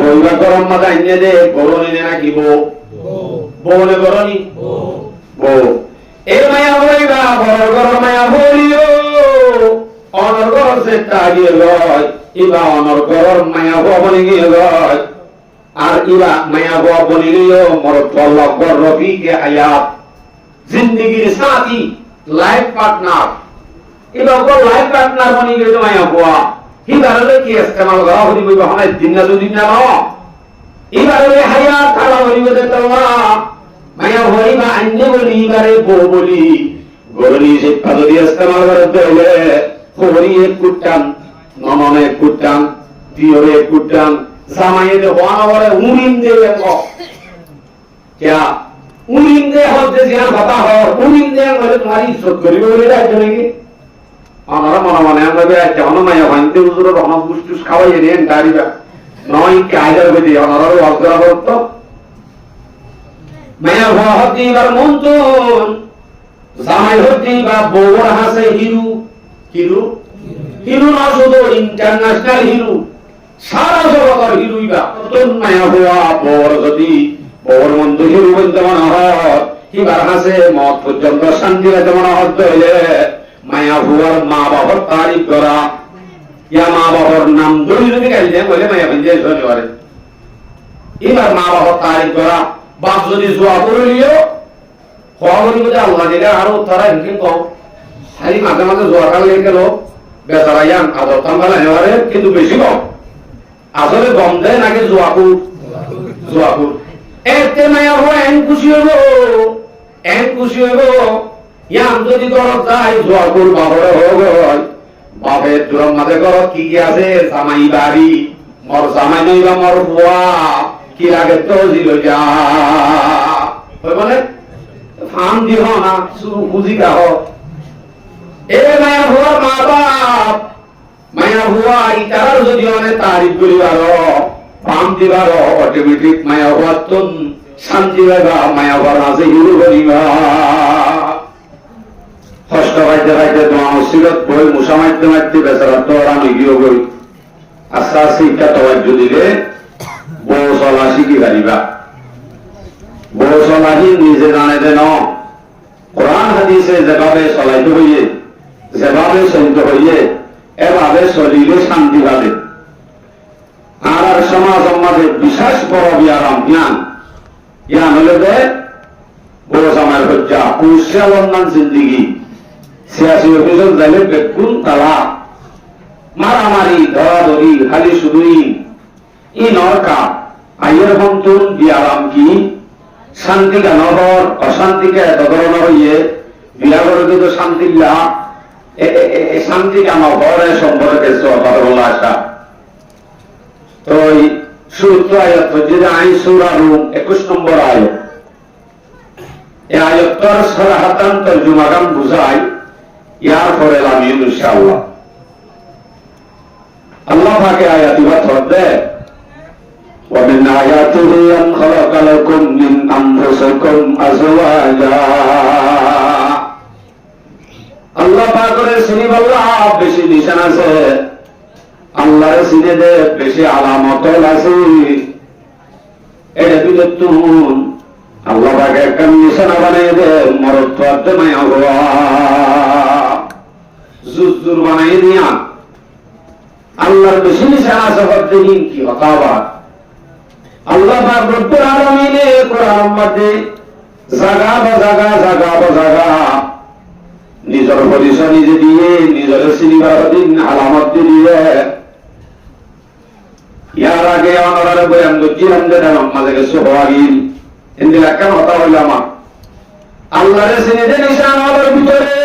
হইবা গরম মাথা আইনে দে গরনি না কি বউনে গরনি বউ এর মায়া হইবা বড় মায়া হইও অনর গর সেটা গিয়ে লয় ইবা অনর গর মায়া বনি গিয়ে লয় আর ইবা মায়া বনি গিয়ে মর তল্লাহ গর রফিকে হায়াত জিন্দেগির সাথী লাইফ পার্টনার ইবা গর লাইফ পার্টনার বনি গিয়ে মায়া হওয়া ইবারে কি ইস্তেমাল করা হই বই হনে দিন না দুদিন না ইবারে হায়াত খালা হই বলে তল্লাহ মায়া হইবা আন্নে বলি ইবারে বউ বলি গরনি সে পদ্ধতি ইস্তেমাল করতে হলে হরি এক কুটাম নননে কুটাম দিওরে কুটাম জামাইয়ে হওয়া বলে উড়িন দেবে ক क्या উড়িন দে হতে যে কথা হয় উড়িন দে বলে তোমার ইজ্জত করিবে বলে রাখবে নাকি আমরা মনে আমরা বেড়াইতে অন মায়া ভাঙতে হুজুরের অনেক বুস্টুস খাওয়াই নেন দাঁড়িবা নয় কায়দার বেদি অনারও অজরা করতো মায়া হওয়া হতে এবার মন্তন জামাই হতে বা বউর হাসে হিরু হিরু হিরু না শুধু ইন্টারন্যাশনাল হিরু সারা জগতের হিরুইবা নতুন মায়া হওয়া বর যদি বর মন্দ হিরু বলতে মনে হয় এবার হাসে মত পর্যন্ত শান্তি রাখতে মনে হতে হইলে মায়া হওয়ার মা বাবার তারিফ করা ইয়া মা বাবার নাম ধরে যদি গাইলে বলে মায়া ভেঞ্জে ধরে পারে এবার মা বাবার তারিফ করা বাপ যদি জোয়া করে নিও হওয়া বলি বলে আল্লাহ দিলে আরো তারা এমনি কম খালি মাঝে মাঝে জোয়া কালে গেল বেচারা ইয়ান আদর তাম ভালো নেওয়ারে কিন্তু বেশি কম আসলে গম দেয় নাকি জোয়াকুর জোয়াকুর এতে মায়া হওয়া এন খুশি হইব ইয়ান যদি গরত যায় জোয়াকুর বাবরে হয় বাপের দুরম মাঝে গরত কি আছে জামাই বাড়ি মর জামাই নইবা মর বুয়া কি লাগে তো জিল যা বলে ফান দিহ না শুরু খুঁজি গাহ এ মায়া হওয়ার মা বাপ মায়া হওয়া ইতার যদি অনেক তারিফ করিবার ফান দিবার অটোমেটিক মায়া হওয়ার তো শান্তি লাগা মায়া হওয়ার আছে হিরু করিবা কষ্ট পাইতে পাইতে তোমার মুসিবত বই মুসা মারতে মারতে বেচারা তো আমি গিয়ে বই আস্তে আস্তে ইটা তবাজ্য দিলে বউ চলা শিখি পারিবা বউ চলাহি নিজে জানে যে ন কোরআন হাদিসে যেভাবে চলাইতে হইয়ে যেভাবে চলিতে হইয়ে এভাবে চলিলে শান্তি পাবে আর সমাজ মাঝে বিশেষ বড় বিয়ারাম জ্ঞান জ্ঞান হলে যে বউ জামাই হজ্জা কুশালন্নান জিন্দিগি 86 অভিযোগ যাইলে বেকুন তালা মারামারি ধরাধরি খালি শুধুই ই নরকা আইয়ের বন্তুন বিয়ারাম কি শান্তিকা নহর অশান্তিকে দগরণ হইয়ে বিয়া করে কিন্তু শান্তিলা শান্তিকা নহরে সম্পর্কে বলা আসা তো এই সূত্র আয়াত যেটা আইন সূরা রুম 21 নম্বর আয়াত এই আয়াতটার সরাহাতান তরজুমাগান বুঝায় ইয়ার পরে আমি ইনশাআল্লাহ আল্লাহ পাকে আয়াত ইবাদত দেয় ومن آياته أن خلق لكم من أنفسكم أزواجا আল্লাহ পাকের সিনিব আল্লাহ বেশি নিশান আছে আল্লাহর সিনে দে বেশি আলামত আছে এটা বিদতুন আল্লাহ পাকে একটা নিশানা বানিয়ে দে মরদ তো মায়া হওয়া জুজুর বানিয়ে দিয়া আল্লাহর বেশি নিশান আছে বদিন কি হতাবা আল্লাহ পাক রব্বুল আলামিনে কোরআন মধ্যে জায়গা নিজের পরিচয় নিজে দিয়ে নিজের সিনিবার দিন আলামত দিয়ে ইয়ার আগে অনারে বয়ান করছিলাম যে আমাদেরকে সোহাগিল হিন্দি কেন হতা হইল আমার আল্লাহরে সিনিতে নিশান হওয়ার ভিতরে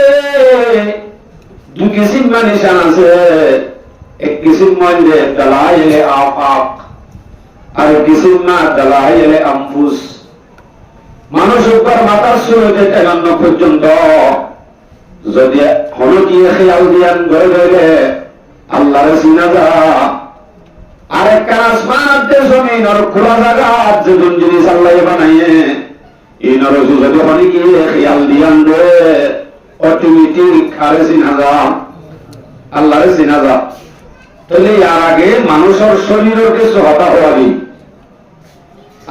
দুই কিসিম নিশান আছে এক কিসিম মধ্যে দালাইলে আফাক আর কিসিম না দালাইলে আনফুস মানুষ উপর মাথার শুরু হতে টেকান্ন পর্যন্ত যদি হলকিয়ে খেয়াল দিয়ান গড়ে গেলে আল্লাহরে চিনা যা আরেকটা আসমান আছে জমিন আর খোলা জায়গা যেমন জিনিস আল্লাহ বানাইয়ে এই নরজু যদি হলকিয়ে খেয়াল দিয়ান দে অটোমেটিক আরে চিনা যা আল্লাহরে চিনা যা তাহলে এর আগে মানুষের শরীরের কিছু হতা হওয়াবি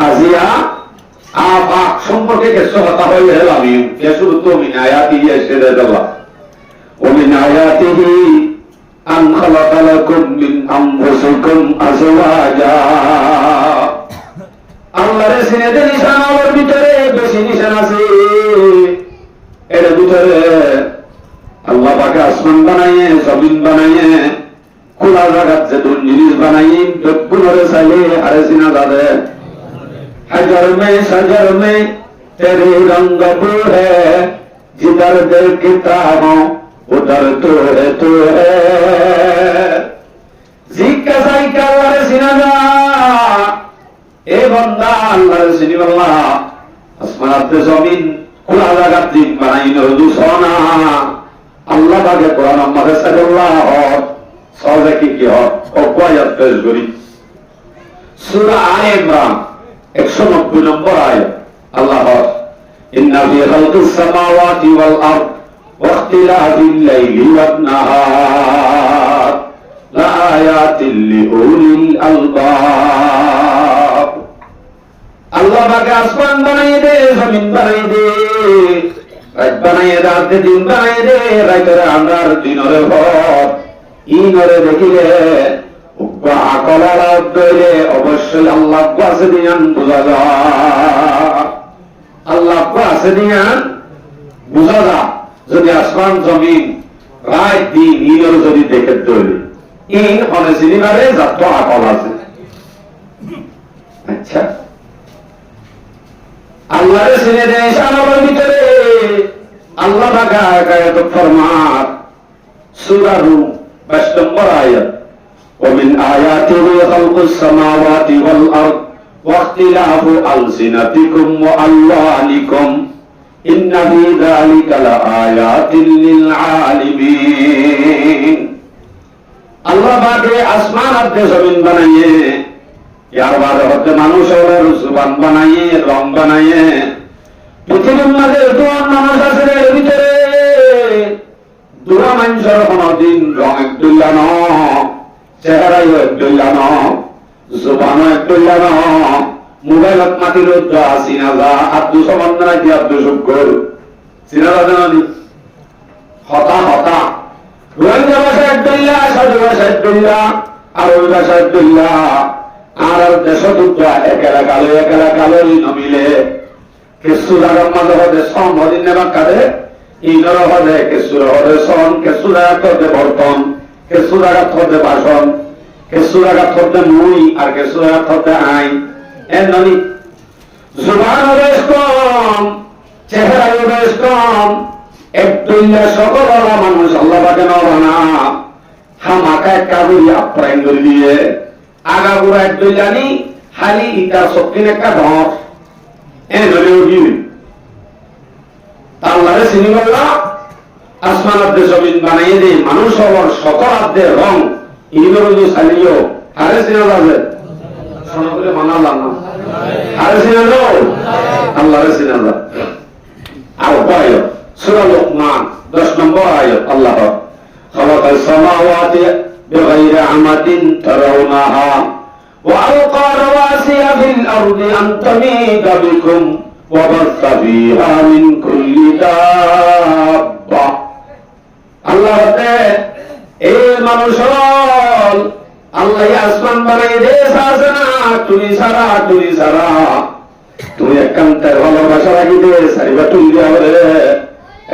আজিয়া আপাক সম্পর্কে কিছু কথা হয়ে গেল আমি শুরু তো মিনায়াতি এসে দেওয়া ومن آياته أن خلق لكم من أنفسكم أزواجا আল্লাহর সিনেতে নিশান আমার ভিতরে বেশি নিশান আছে এর ভিতরে আল্লাহ পাক আসমান বানাইয়ে জমিন বানাইয়ে খোলা জায়গাত যে দুই জিনিস বানাইয়ে গুণরে চাইলে আরে সিনা যাবে হাজার মে তেরে রঙ্গ হে जिधर देखता हूं उधर तो है জিজ্ঞা সাইকা আল্লাহর সিনাদা এ বান্দা আল্লাহর সিনিবাল্লা আসমানাতে জমিন খোলা জায়গাত দিন বানাইনো দুসনা আল্লাহ পাকে কোরআন আমাদের সাল্লাল্লাহ সহজে কি হয় অকওয়ায়াত পেশ করি সূরা আলে ইমরান 190 নম্বর আয়াত আল্লাহ إن في خلق السماوات والأرض واختلاف الليل والنهار لآيات لأولي الألباب আল্লাহ পাক আসমান বানাই দে জমিন বানাই দে রাত বানাই দে রাত দিন বানাই দে রাতের আন্ধার দিনের ভর ইনরে দেখিলে উগ্র আকলালা দইলে অবশ্যই আল্লাহ কাছে দিয়ান বুঝা যায় আল্লাহ আছে দিয়ান বুঝা যা যদি আসমান জমিন রাত দিন ইনর যদি দেখে তৈরি ইন হনে সিনিবারে যত আকল আছে আচ্ছা আল্লাহর সিনে দেয় শানার ভিতরে আল্লাহ পাক আয়াত ফরমান সূরা রূম 22 নম্বর আয়াত ومن آياته خلق السماوات والأرض واختلاف ألسنتكم وألوانكم إن في ذلك لآيات للعالمين আল্লাহ পাকে আসমান আর জমিন বানাইয়ে ইয়ার বাদে হতে মানুষের জুবান বানাইয়ে রং বানাইয়ে পৃথিবীর মাঝে দুয়ার মানুষ আছে এর ভিতরে দুরা মানুষের কোনদিন রং একদুল্লা ন চেহারাই একদুল্লা ন জুবানো একদুল্লা ন মোবাইলত মাটির উদ্রা সিনাজা আব্দু সমান্না কি আব্দু শুকর সিনাজা জানি হতা হতা রোহিঙ্গা ভাষা একদুল্লা সাধু ভাষা একদুল্লা আর ওই ভাষা একদুল্লা আর দেশ দুটা একেলা কালোই নমিলে কিছু জায়গার মাঝে হতে সম হদিন নেবার কাঁধে ইনর হদে কেসুর হদে সন কেসু জায়গা হতে বর্তন কেসু জায়গা হতে ভাষণ কেসু জায়গা হতে মুই আর কেসু জায়গা হতে আইন এর ননি জুবান বেশ কম চেহারা বেশ কম একদুল্লা সকল মানুষ আল্লাহ পাকে নবানা হামাকা কাবুরি আপ্রায়ণ করে দিয়ে আগাগুড়া একদুল্লানি হালি ইটা শক্তিন একটা ধর আল্লাহরে চিনি বললা আসমান আব্দে জমিন বানাইয়ে দে মানুষ হওয়ার সকল আব্দের রং ইন্দরজু চালিও আরে চিনা যাবে শোনা বলে মানালাম না আরে চিনা যাও আল্লাহরে চিনা যা আর উপায় সূরা লুকমান 10 নম্বর আয়াত আল্লাহ খালাকাস সামাওয়াতি বিগাইরি আমাদিন তারাউনাহা وألقى رواسي في الأرض أن تميد بكم وبث فيها من كل دابة الله এই মানুষ আল্লাহ আসমান বানাই দে সাজনা তুই সারা তুই একান্তের ভালোবাসা রাখি দে সারিবা তুই হবে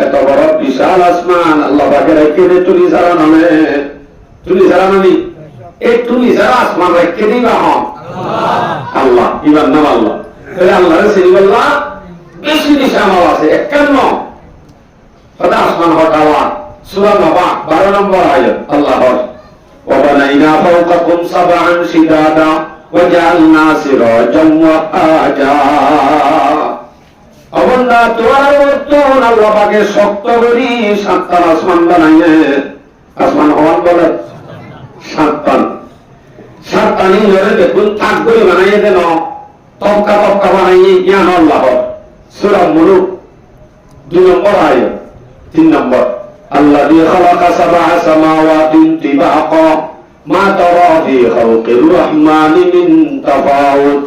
এত বড় বিশাল আসমান আল্লাহ পাকে রেখে দে তুই সারা নামে একটু নিজের আসমান রেখে দিবা হন আল্লাহ ইবার নাম আল্লাহ তাহলে আল্লাহর সিরিবাল্লাহ বেশি নিশান আছে 51 হতে আসমান হটাওয়া সূরা নবা 12 নম্বর আয়াত আল্লাহ وبنينا فوقكم سبعا شدادا وجعلنا سراجا وهاجا অবন্দা তোমার মতন আল্লাহ পাকে শক্ত করি সাতটা আসমান বানাইয়ে আসমান হওয়ার বলে সাতটানি ধরে দেখুন থাক করে বানাইয়ে দেন তবকা বানাইয়ে জ্ঞান আল্লাহ সূরা মুলুক 2 নম্বর আয়াত 3 নম্বর আল্লাযী খালাকা সাবআ সামাওয়াতিন তিবাকা মা তারা ফি খালকির রাহমানি মিন তাফাউত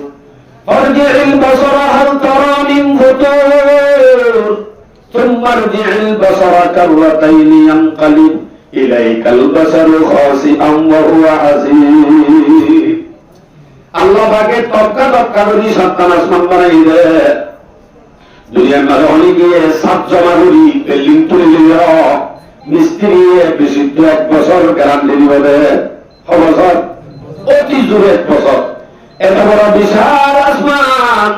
ফারজি'ল বাসারা হাল তারা মিন ফুতুর ثم ارجع البصر كرتين ينقلب إليك البصر خاسئا وهو حسير আল্লাহ পাকে তক্কা তক্কা করে সাতখান আসমান বানাই দে দুনিয়ার মাঝে অনেকে সাত জমা করি বিল্ডিং তুলে মিস্ত্রি বিশুদ্ধ 1 বছর গ্যারান্টি দিবে বছর অতি জোরে 1 বছর এত বড় বিশাল আসমান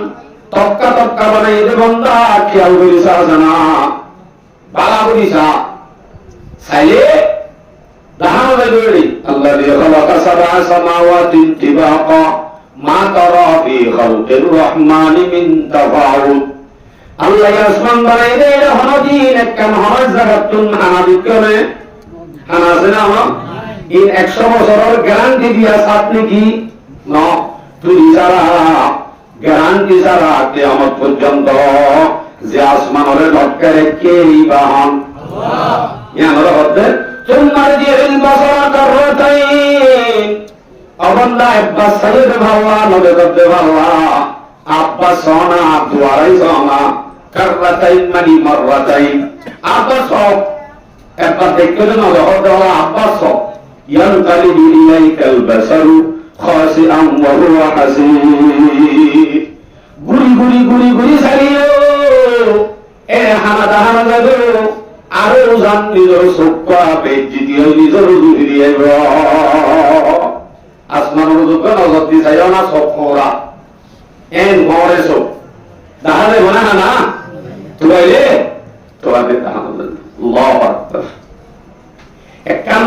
তক্কা তক্কা বানাই দে বন্ধা খেয়াল করিস না বালা করিস চাইলে দাহানো যাবে আল্লাহ দিয়ে খালাকা সাবা সামাওয়াতিন তিবাকা মা তারা ফি খালকির রহমানি মিন তাফাউত আল্লাহ আসমান বানাই দে হনদিন একখান হজ জাগাতুন হানাদি করে হানাছে না ইন 100 বছরের গ্যারান্টি দিয়া আপনি কি ন তুই যারা গ্যারান্টি যারা কিয়ামত পর্যন্ত যে আসমানের লটকারে কেই বাহন আল্লাহ ইয়ানরা হতে তোমার যে ইল বাসারা করতাইন অবন্দা আব্বাস সাইয়দ ভাল্লা নবে করতে ভাল্লা আব্বাস সোনা দুয়ারাই সোনা করতাইন মানে মাররাতাইন আব্বাস একবার দেখতে না হতে হলো আব্বাস ইয়ানকালিবু ইলাইকাল বাসারু খাসিআন ওয়া হুয়া হাসির গুরি গুরি গুরি গুরি সারিও এ হানাদা হানাদা গো আরো জান নিজের চক্ষু বেজি দিয়ে নিজের রুহি দিয়ে আসমানের রুকে নজর দিয়ে যাইও না চক্ষুরা এন মরে চোখ দাহালে মনে না তুইলে তোয়াবে দাহালে আল্লাহু আকবার একখান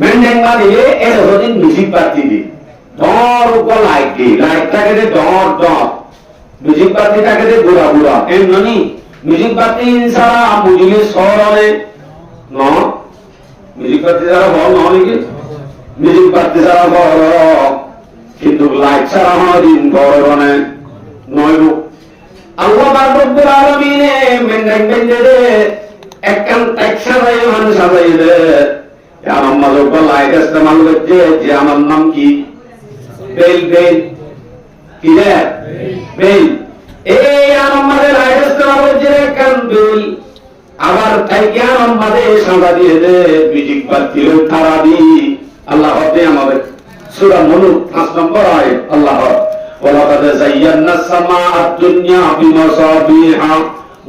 মেন্ডেং দিয়ে এর হদিন মিউজিক পার্টি দি দর উপর লাইট দি লাইটটাকে দে দর দর মিউজিক পার্টিটাকে দে বুড়া বুড়া এমনি মিউজিক পার্টি ইনসারা বুঝিলে শহরে ন মিউজিক পার্টি যারা বল নাকি মিউজিক পার্টি যারা বল কিন্তু লাইট ছাড়া দিন বড়নে নয় আল্লাহ রব্বুল আলামিনে মেন্ডেং মেন্ডে একখান ট্যাক্সা ভাই মানুষ সাজাই দে আমার মাঝে লাইট ইস্তেমাল করছে যে আমার নাম কি বেল বেল কি রে বেল এই আমার মাঝে লাইট ইস্তেমাল করছে একখান বেল আবার তাইকে আমার মাঝে সাজা দিয়ে দে মিউজিক বাজছিল তারা দি আল্লাহ হবে আমাদের সূরা মুলুক 5 নম্বর আয়াত আল্লাহ ওয়ালাকাদ যায়্যানা সামাআদ দুনিয়া বিমাসাবিহা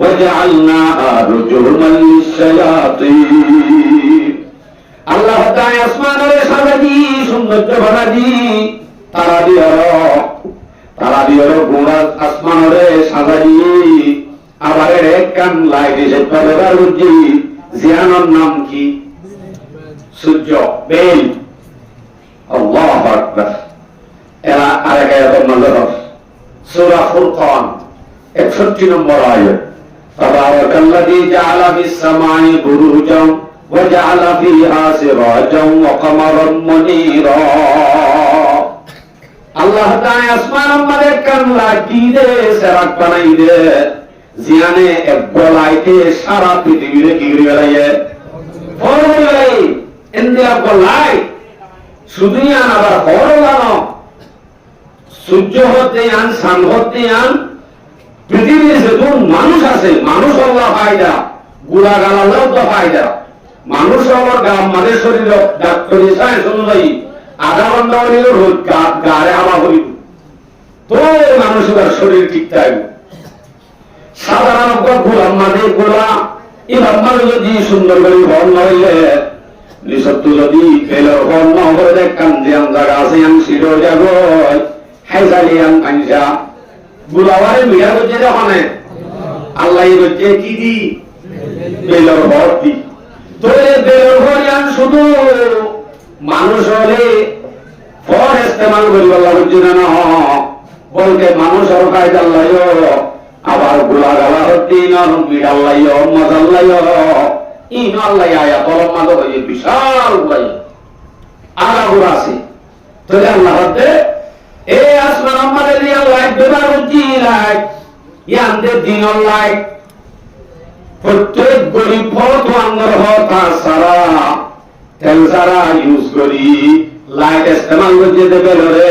ওয়াজআলনাহা রুজুমান লিশ-শায়াতিন আল্লাহ তাআলা আসমানের সাজাদি সৌন্দর্য বানাদি তারা দিও গোড়া আসমানের সাজাদি আবার একখান লাইট এসে ব্যবহার করছি জিয়ানোর নাম কি সূর্য বেল আল্লাহু আকবার এরা আরেক আয়াতের নজর সূরা ফুরকান 61 নম্বর আয়াত তাবারাকাল্লাযী জাআলা ফিস-সামাই বুরুজান وجعل فيها سراجا وقمرا منيرا আল্লাহ তাআলা আসমানের মধ্যে কান লাগিয়ে দে সেরাক বানাই দে জিয়ানে এক বলাইতে সারা পৃথিবীতে কি করে গেলায় ফরলাই ইন্ডিয়া বলাই শুধুই আবার হরলানো সূর্য হতে আন সান হতে আন পৃথিবীতে যত মানুষ আছে মানুষ আল্লাহ ফায়দা গুলা গালালেও তো ফায়দা মানুষ আমার মানে শরীর ডাক্তারি সায়েন্স অনুযায়ী আধা ঘন্টা হলেও রোজ গাড়ে হাওয়া হইব তো মানুষের শরীর ঠিক থাকবে সাধারণ গোলাম মানে গোলা ইমাম মানে যদি সুন্দর করে হন হইলে নিঃসত্য যদি ফেলের হন না হলে দেখতাম যে জায়গা আছে আমি শিরো যাব হাইজালিয়াম কাঞ্জা গুলাবারে মিয়া করছে যখন আল্লাহ হচ্ছে কি দি বেলর হর দি তোরে বেলর হরিয়ান শুধু মানুষ হলে ফর ইস্তেমাল করি আল্লাহ হচ্ছে না বলতে মানুষ আর কায়দা আল্লাহ আবার গোলা গালা হচ্ছে মিড আল্লাহ মজাল্লাহ ইন আল্লাহ আয়া তলম মাঝে হয়ে বিশাল গুলাই আলাগুড়া আছে তোরে আল্লাহ হচ্ছে এই আসমান আমাদের দিয়ে লাইট ব্যবহার করছি লাইট ইয়ানদের দিনের লাইট প্রত্যেক গরিব ফটো আঙ্গর হতা সারা তেল সারা ইউজ করি লাইট ইস্তেমাল করতে দেবে রে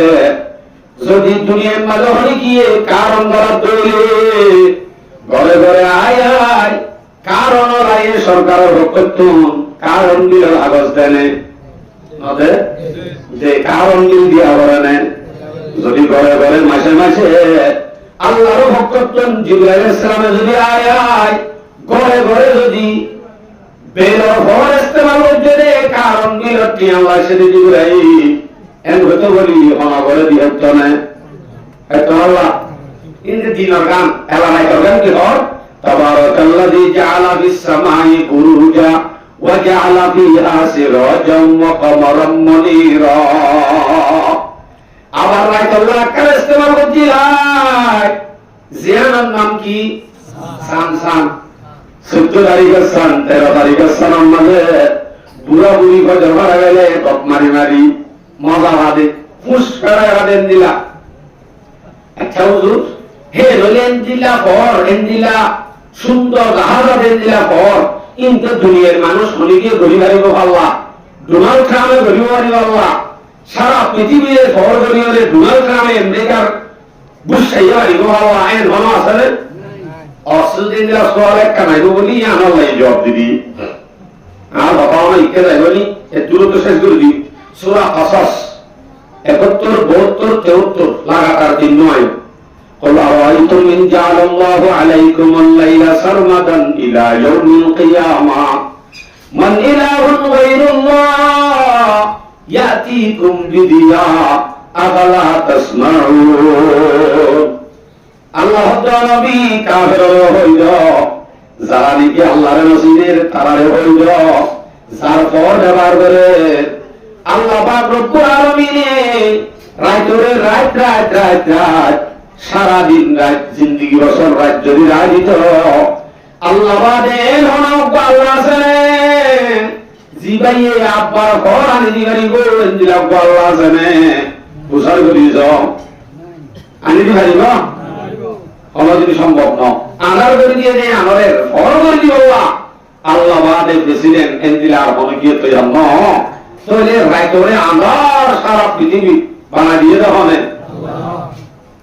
যদি দুনিয়ার মাঝে হলে গিয়ে কারণ ধরা দৌড়ে ঘরে ঘরে আয় আয় কারণ রায়ে সরকারের ভক্তন কারণ দিল কাগজ দেনে যে কারণ দিল দিয়া করে নেন যদি ঘরে ঘরে মাসে মাসে আল্লাহর ভক্তন জিবরাইল ইসলামে যদি আয় আয় ঘরে ঘরে যদি বেলর ভর ইস্তেমাল করতে দে কারণ দিল আল্লাহ সেদি জিবরাইল এন হতে বলি অনাগরে দিয়ে তো না এত আল্লাহ ইনকে দিনের গান এলানায় করবেন কি হর তাবারাকাল্লাযী জাআলা ফিস সামাই বুরুজা ওয়া জাআলা ফিহা সিরাজাম ওয়া কমারাম মুনীরা আবার রাইতুল্লাহ কাল ইস্তেমাল করছিলাম জিয়ানার নাম কি সান সান 14 তারিখের সান 13 তারিখের সান আমাদের বুড়া বুড়ি ফজর মারা গেলে কপ মারি মারি মজা বাদে ফুস করা দেন দিলা আচ্ছা হুজুর হে রলেন দিলা পর এন্দিলা সুন্দর গাহারা দেন দিলা পর কিন্তু দুনিয়ার মানুষ হলিকে গড়ি হারিব আল্লাহ ডোনাল্ড ট্রাম্পে গড়ি হারিব আল্লাহ সারা পৃথিবীর খবর গড়ি হলে ডোনাল্ড ট্রাম্পে আমেরিকার বুঝাইয়া হারিব আল্লাহ এর মনে আছে অস্ট্রেলিয়া দিলা সওয়াল একটা নাইব বলি আনাল্লাহ জবাব দিবি আর বাবাও না ইকে যাইবনি এ দূরত্ব শেষ করে দিই সূরা কাসাস 71 72 73 লাগাতার 3 আয়াত قل أرأيتم إن جعل الله عليكم الليل سرمدا إلى يوم القيامة من إله غير الله يأتيكم بضياء أفلا تسمعون الله নবী কাফের হইল যারা নাকি আল্লাহর নসিবের তারারে হইল যার পর ব্যবহার করে আল্লাহ পাক রব্বুল আলামিনে রাইতরে রাত রাত রাত রাত সারা দিন রাত জিন্দেগি বছর রাত যদি রাত দিত আল্লাহ বাদে হনাও আল্লাহ আছে জিবাইয়ে আব্বার ঘর আনি দিবারি গোল দিলা আল্লাহ আছে নে বুঝার করি যাও আনি দিবারি না হলো যদি সম্ভব না আনার করে দিয়ে নেই আনারের ঘর করে দিব আল্লাহ বাদে প্রেসিডেন্ট এন্দিলা আর মনে গিয়ে তো জানো তাহলে রাইতরে আন্ধার সারা পৃথিবী বানা দিয়ে দাও না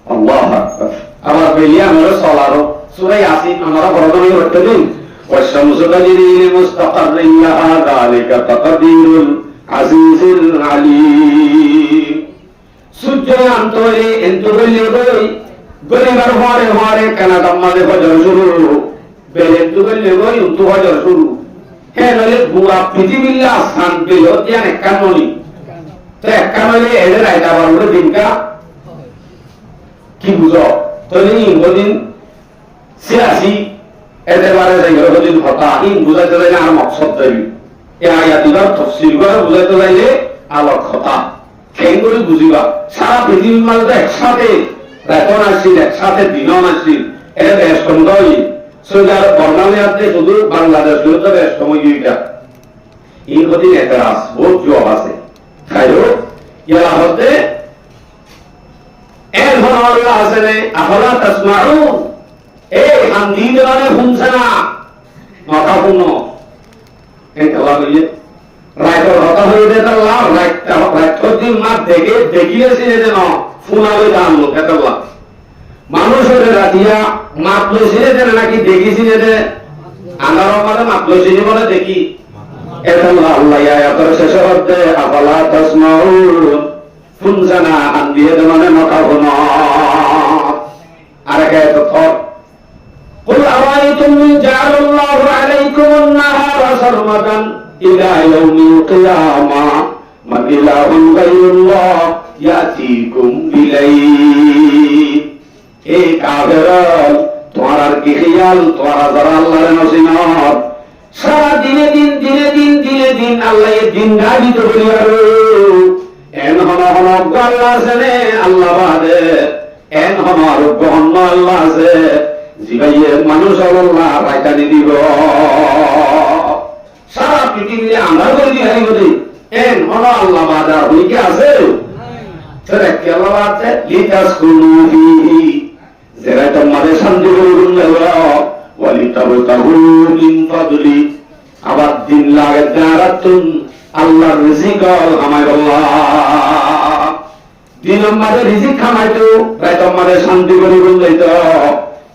আল্লাহ আকবার আবার বেলিয়া আমরা চলারো সূরা ইয়াসিন আমরা বড়দমি করতে দিন ওয়াশামসু তাজরি লিমুস্তাকাররিন লাহা যালিকা তাকদীরুল আজিজুল আলীম সূর্য অন্তরে এন্তরে গই গরিবার হরে হরে কানাডা মাঝে ফজর শুরু বেলে দুগলে গই উন্তু ফজর শুরু হে নলে পুরা পৃথিবীর আসান পেল জ্ঞান একাননি তো একানলে এদের আইতা বারুরে দিনকা কি বুঝো তনি ইনদিন সিয়াসি এদের বারে যাইলো দিন হতা ইন বুঝাইতে যাইলে আর মকসদ দেবি এই আয়াতিবার তাফসীর করে বুঝাইতে যাইলে আলোক হতা কেন করে বুঝিবা সারা পৃথিবীর মাঝে একসাথে রাতন আসছিল একসাথে দিনন আসছিল এটা বেশ কমই সোজার বর্ণালিয়াতে শুধু বাংলাদেশ গুলোতে বেশ কমইটা এই গতি এতরাস বহুত জবাব আছে খাইরো ইয়া হতে এর আল্লাহ আছেনে আফলা তাসমাউন এই হান্দি দেওয়ানে শুনছে না নটা শুনো এই আল্লাহ বলে রাইতর হতা হয়ে দে আল্লাহ রাইতর দিন মাঠ দেখে দেখিয়েছে যে না ফুনাবে জানলো কেতলা মানুষের রাতিয়া মাপ লইছিলে যে নাকি দেখিছিল যে আন্ধার মাঝে মাপ লইছিলি বলে দেখি এটা আল্লাহ আয়াতের শেষে হতে আফলা তাসমাউন শুনছে না আন দিয়ে মানে নটা শুনো আর এক আয়াত থর قل أرأيتم إن جعل الله عليكم النهار سرمدا إلى يوم القيامة من إله غير الله يأتيكم بليل এই কাফের তোমার আর কি খেয়াল তোমার যারা আল্লাহর নসিহত সারা দিনে দিন দিনে দিন দিনে দিন আল্লাহ দিন গাবিত করিয়ারো এন হন হন আল্লাহ আছে আল্লাহ বাদে এন হন আর গহন আল্লাহ আছে জিবাইয়ে মানুষ আল্লাহ রাইতানি দিব সারা পৃথিবীতে আন্ধার করে দিয়ে হারিব দি এন হন আল্লাহ বাদে আর হইকে আছে সেটা কি আল্লাহ আছে লিতাসকুনু ফিহি যারা তোমাদের শান্তি করুন ওয়ালিতাবতাহু মিন ফাদলি আবার দিন লাগে দারাতুন আল্লাহর রিজিক আমায় আল্লাহ 2 নম্বরে রিজিক খামাইতো রাত মাঝে শান্তি করে বলতো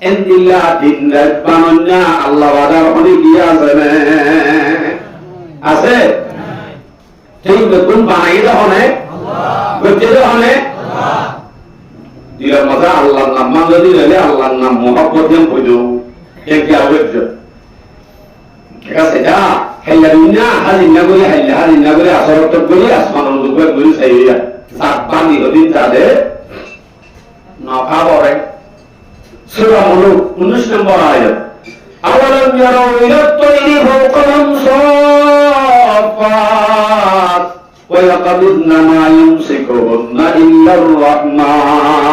এন্দিল্লা দিন রাত বানন্যা আল্লাহ বাজার অনেক গিয়ে আছে ঠিক বেতন বানাই দহনে করতে দহনে দিলার মাঝে আল্লাহর নাম মান যদি হলে আল্লাহর নাম মহব্বত দিন পুজো কি আবদ্ধ ঠিক আছে যা হেল্লা হাজিনা করে হেল্লা হাজিনা করে আসরত করে আসমান দুপুরে করে চাইয়া সাত পানি হদিন তাদের নফা বলে সূরা মুলুক 19 নম্বর আয়াত আওয়ালাম ইয়ারাউ ইলা তাইরি ফাওকাহুম সাফাত ওয়া ইয়াকবিদনা মা ইউমসিকুহুন্না ইল্লার রাহমান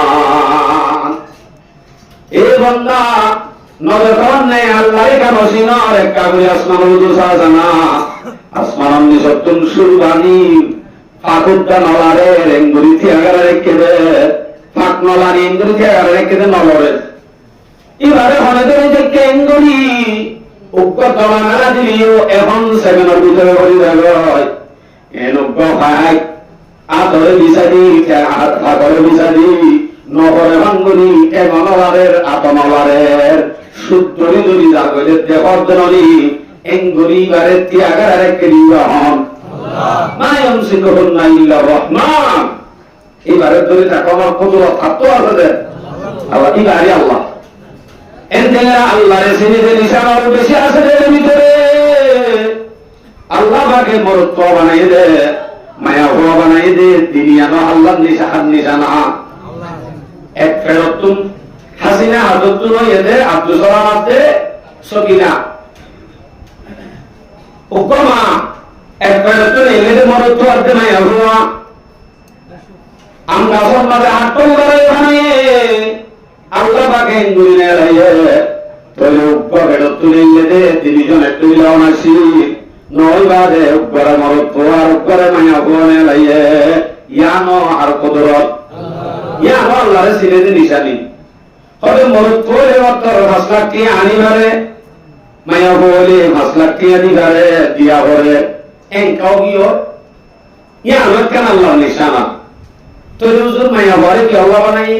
এ বান্দা নজর নেই আল্লাহ কেন সিনার এক কাগজে আসমান উদুসা জানা আসমান নিসত্তুন সুরবানি ফাকুদ্দা নলারে রেঙ্গুরি থিয়াগারে রেখেদে ফাক নলানি এঙ্গুরি থিয়াগারে রেখেদে নলরে এবারে হনে ধরে যে কেঙ্গুরি উগ্র দলানা দিলিও এখন 7 ভিতরে হরি যায় এন উগ্র ভাই আতরে বিসাদি আতরে বিসাদি নহরে ভাঙ্গুনি এ নলারের আতনলারের সুত্তরি যদি জাগলে দেহর জননি এঙ্গুরি বারে থিয়াগারে রেখে দিবা হন মায়াম সিকহুন না ইল্লা রহমান এবারে ধরে থাকো আমার কুদরত থাকতো আছে আল্লাহ ইবারি আল্লাহ এন্দেলা আল্লাহর সিনিতে নিশানা আরো বেশি আছে এর ভিতরে আল্লাহ পাকে মরত্ব বানাই দে মায়া হওয়া বানাই দে দুনিয়া না আল্লাহর নিশানা এক ফেরতুন হাসিনা হাদতুন এদে আব্দুল সালাম আছে সকিনা উপমা এক ফেরতুন এলে মরত্ব আছে মায়া হওয়া আমরা সমাজে আটল করে বানাই আল্লাহ পাকে গুইনে রাইয়ে তলে উপরে তুলে দে তিনজন একটু লাওনাসি নয় বাদে উপরে মরত আর উপরে মায়া বনে রাইয়ে ইয়ানো আর কুদরত ইয়ানো আল্লাহর সিনেতে নিশানি হবে মরত তোলে অতর 5 লাখ টাকা আনিবারে মায়া বলে 5 লাখ টাকা দিবারে দিয়া করে এনকাও গিও ইয়ানো কেন আল্লাহর নিশানা তো হুজুর মায়া বলে কি আল্লাহ বানাই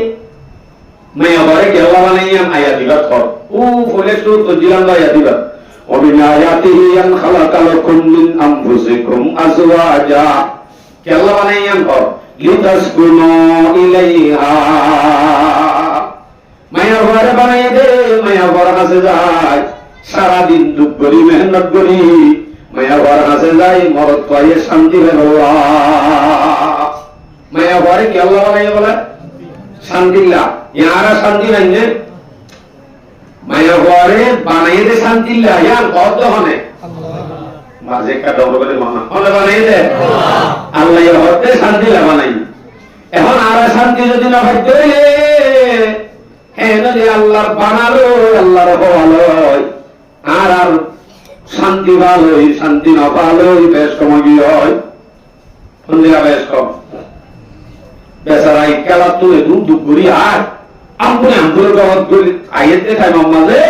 मैं हमारे क्या हुआ नहीं हम आयातिबत कर फुले तो जिलान आयातिबत और बिन आयातिही अन खलक़लकुम मिन अनफुसिकुम अज़वाजा क्या हुआ नहीं हम कर लितस्कुनु इलैहा मैं हमारे बनाए दे मैं हमारे हंसे जाए सारा दिन दुख करी मेहनत करी मैं हमारे हंसे जाए मरद तो ये शांति में हुआ मैं हमारे क्या हुआ नहीं बोला शांति ला यारा शांति नहीं है माया वारे बनाए दे शांति ला यार बहुत तो होने माजे का डबल করে মানা হলে বানাই দে আল্লাহ এর হতে শান্তি লা বানাই এখন আর শান্তি যদি না হয় দিলে হে যদি আল্লাহর বানালো আল্লাহর ভালো আর আর শান্তি ভালোই শান্তি না ভালোই বেশ কম হয় কোন দিলা বেশ কম বেচারা ইকালা তুলে দুধ ঘুরি আর আমপুরে জগৎ ঘুরি আইতে খাই মামাজে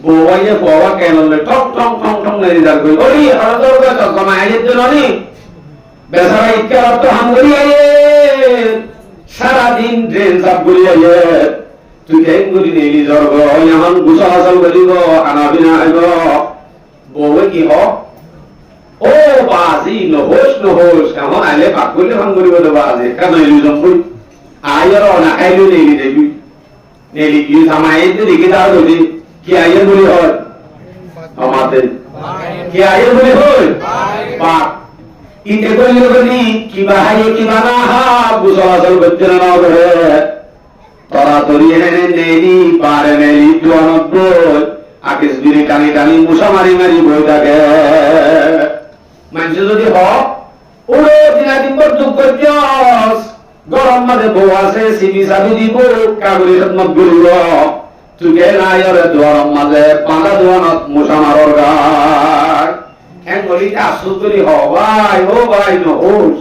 বউয়ে বউয়া কেনলে টক টক টক টক নেই দার কই ওই হাজার টাকা কমা আইতে ননি বেচারা ইকালা তো হাঙ্গরি আইয়ে সারা দিন ড্রেন সাব ঘুরি আইয়ে তুই কেন ঘুরি নেলি জর্গ এখন গুছা হাসল করিব খানা পিনা আইব বউয়ে কি হ ও বাজি নহোস কেমন আইলে পাক করলে ভাঙ করিব তো বাজি কেন এলি জম্পুই আইয়ার না খাইলে নেলি দেখবি নেলি কি সামাইতে দেখি তার যদি কি আইয়ার বলি হয় আমাদের কি আইয়ার বলি হয় পাক ইতে কইলে বলি কি বাহাইয়ে কি বানা হা বুঝাসল বচ্চা না করে তোরা তরি এনে নেলি পারে নেলি জনব আকিস বিরি টানি টানি মুসা মারি মারি বই থাকে মানুষ যদি হোক ওরে দিন পর দুঃখ করছস গরম মাঝে বউ আছে সিবি সাবি দিব কাগরি খেদমত করিব তুই গে নাই ওরে গরম মাঝে পাঁদা দোয়ানত মুসা মারর গায় হ্যাঁ বলিতে আসু করি হ ভাই ও ভাই নহোস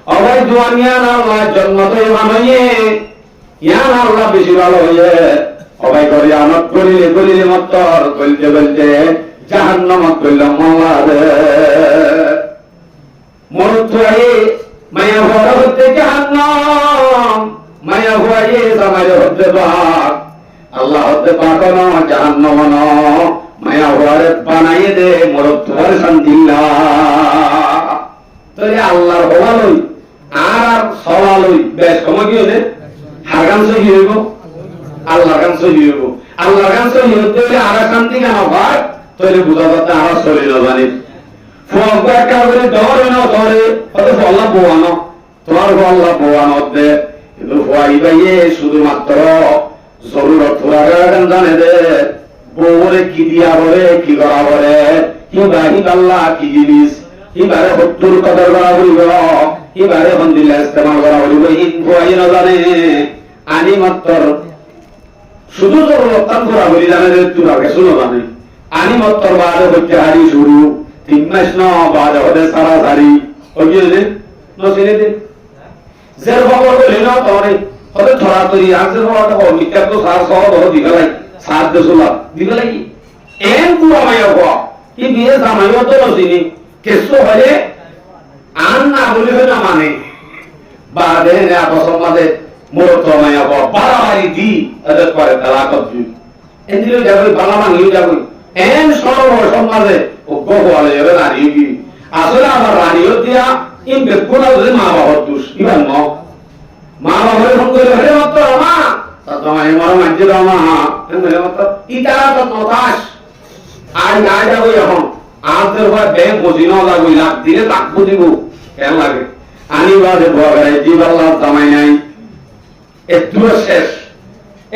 ও ভাই জোয়ানিয়া না আল্লাহ জন্ম তো মানইয়ে ইয়ান আল্লাহ বেশি ভালো হয়ে ও ভাই করি আনত করিলে মত্তর বলতে জাহান্নামত কইলাম মাওলা রে মরত আয়ে মায়া হওয়া হচ্ছে জাহান্নাম, মায়া হওয়া জামাইরে হচ্ছে পাক, আল্লাহ হচ্ছে পাক না জাহান্নাম না, মায়া হওয়ারে বানাইয়ে দে মরদ তোমার শান্তি না। তাহলে আল্লাহর হওয়া লই আর সওয়া লই বেশ সময় কি হলে হারগান সহি হইব, আল্লাহর গান সহি হইব। আল্লাহর গান সহি হতে হলে আর শান্তি কেন হয়, তাহলে বুঝা যাতে আর চলি না জানি একটা করে ডরে না ধরে হয়তো আল্লাহ বোয়ানো তোমার আল্লাহ বোয়ানো দে, কিন্তু হওয়াই বাইয়ে শুধুমাত্র জরুরত গান জানে দে বউরে কি দিয়া বলে কি করা বলে হিবাহিব আল্লাহ কি জিনিস, হিবারে হত্তর কদর করা বলিব, হিবারে বন্দিল্লা ইস্তেমাল করা বলিব, হিন হওয়াই না জানে আনি মাত্র শুধু জরুরত করা বলি জানে যে তুই আগে শুনো জানে আনি মাত্র বাদে হচ্ছে হারি শুরু 3 মাস ন বাদে হতে সারা সারি ওই যে নসিনে দে জের খবর বলি না তোরে হতে ধরা তরি আছে হওয়াটা হল মিথ্যা তো সার সহ ধরো দিবে লাই সার দেশলা দিবে লাগি এন পুরো মাইয়া হওয়া কি বিয়ে জামাইও তো নসিনি কেসো হলে আন না বলি হয় না মানে বাদে না পছন্দে মোর তো মাইয়া হওয়া বাড়াবাড়ি দি এদের পরে তালাকত দি এদিকে যাবে বালা মানিয়ে যাবে এন সরব সমাজে ও গোহলে যাবে নারী কি আসলে আমার রানীও দিয়া ইন বেকুনা যদি মা বাবার দোষ ইভান ন মা বাবার ফোন করে হলে মাত্র মা তোমার আমার মাঝে দাও মা এমনি মাত্র ইতারা তো নতাস আর না যাবো এখন আজের পর ব্যাংক বসিনো যাবো লাখ দিলে তাকবো দিব কেন লাগে আনি বাদে ভয় জীবাল্লাহ জামাই নাই একটু শেষ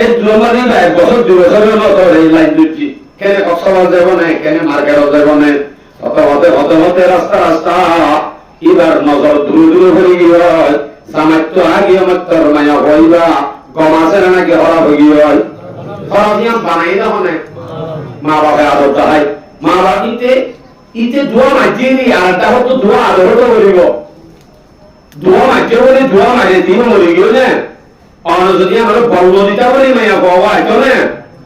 একটু মানে 1 বছর 2 বছরের মতো এই লাইন দিচ্ছি কেন কক্সবাজার যাব না কেন মার্কেটও যাব না হতে হতে রাস্তা রাস্তা এবার নজর দূরে দূরে হয়ে গিয়ে জামাই তো আগে মাত্র মায়া হইবা গমাসের নাকি হরা হয়ে গিয়ে হরা দিয়া বানাই দাও না মা বাবা আদর চাই মা বাবা ইতে দোয়া মাঝে নি আর তা হতো দোয়া আদর তো বলিব দোয়া মাঝে বলে দোয়া মাঝে দিন মরে গিয়ে না অন্য যদি আমরা বর্ণ দিতা বলি মায়া বাবা আইতো না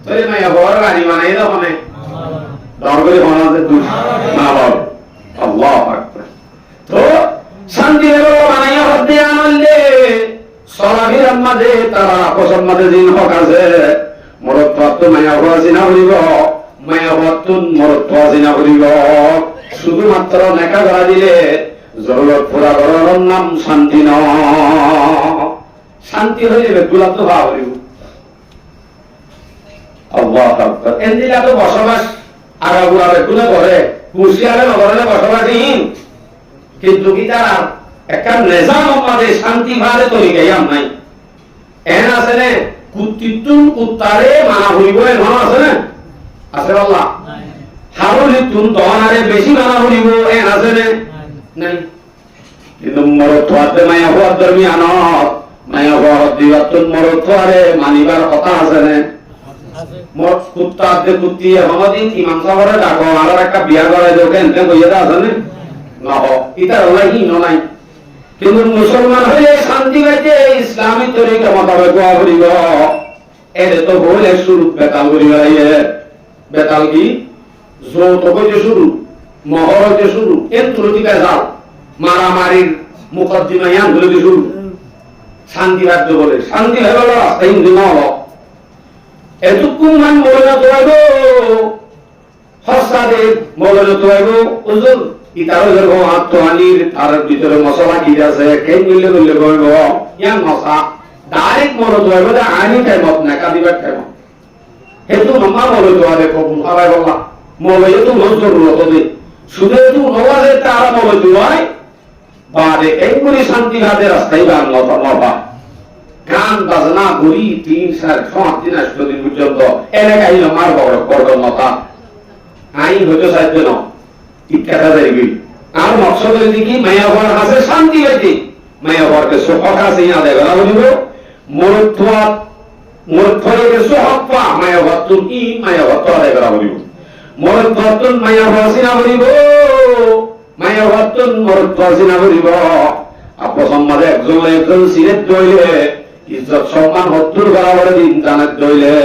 তাহলে মায়া বাবার গাড়ি বানাই দাও না দরবারে বানাতে দুষ মা বাবা আল্লাহ আকবার তো শান্তি হলো বানাইয়া হতে আমলে সরাবির আমাদে তারা আপসর মাঝে দিন হক আছে মরদ তো মায়া বাবা জিনা হইব মায়া বাতুন মরদ তো জিনা হইব শুধুমাত্র নেকা করা দিলে জরুরত পুরা করার নাম শান্তি ন শান্তি হইলে বেগুলা তো ভাব হইব আল্লাহ আকবার এন্দিলা তো বসবাস আগাগুড়া বেগুলা করে কুশিয়ারে নগরে বসবাসহীন কিন্তু কি তারা একটা নিজাম আমাদের শান্তি ভাবে তৈরি গাইয়াম নাই এন আছে নে কুত্তিতুন কুত্তারে মানা হইব এন আছে না আছে আল্লাহ হারুলি তুন দহনারে বেশি মানা হইব এন আছে নে নাই কিন্তু মরত্বাতে মায়া হওয়ার দরমিয়ান মায়া হওয়ার দিবাতুন মরত্বারে মানিবার কথা আছে নে মোর কুত্তাতে কুত্তি আমাদের ইমাম সাহেবরে ডাকো আর একটা বিয়া করাই দাও কেন কেন কইয়া আছে না না হ এটা আল্লাহই নাই কিন্তু মুসলমান হলে শান্তি পাইতে ইসলামী তরিকা মোতাবেক গোয়া করিব এর তো বলে শুরু বেতাল করিব বেতাল কি যৌতুক হইতে শুরু মহর হইতে শুরু এর তুলতিকা যাও মারামারির মুকদ্দিমা ইয়ান ধরে শুরু শান্তি রাজ্য বলে শান্তি হয়ে গেল রাস্তায় হিন্দু ন হল এতক্ষণ মান মৌলানা তোয়াইব হস্তাদের মৌলানা তোয়াইব ওজন ইতারো যেরকম আত্মহানির তার ভিতরে মশলা কি আছে কেন মিললে মিললে করব ইয়ান মশা ডাইরেক্ট মরদ তোয়াইব আনি টাইমত না কাদিবার টাইমত হেতু নমা মৌলানা তোয়ারে কবুল হারাই বলা মৌলানা তো নজ জরুরত দে শুধু তো নওয়াজে তারা মৌলানা তোয়াই বাদে একগুলি শান্তি ভাবে রাস্তায় বাংলা বাবা গান বাজনা ঘুরি 3-4 দিন 8 দিন পর্যন্ত এলাকায় মার বড় মাথা আইন হইতে চাইছে না ইচ্ছা যাইবি আর মকসদের দিকে মায়া হওয়ার কাছে শান্তি হইতে মায়া হওয়ারকে সুখ আছে ইয়া দেবে না বলিব মরত্বকে সুখ পা মায়া হওয়ার তুন ই মায়া হওয়ার দেবে না বলিব মরত্বতুন মায়া হওয়াসি না বলিব মায়া হওয়ার মরত্বসি না বলিব আপন সমাজে একজন সিনেট দইলে ইজ্জত সম্মান হত্তর বরাবর দিন জানাত দইলে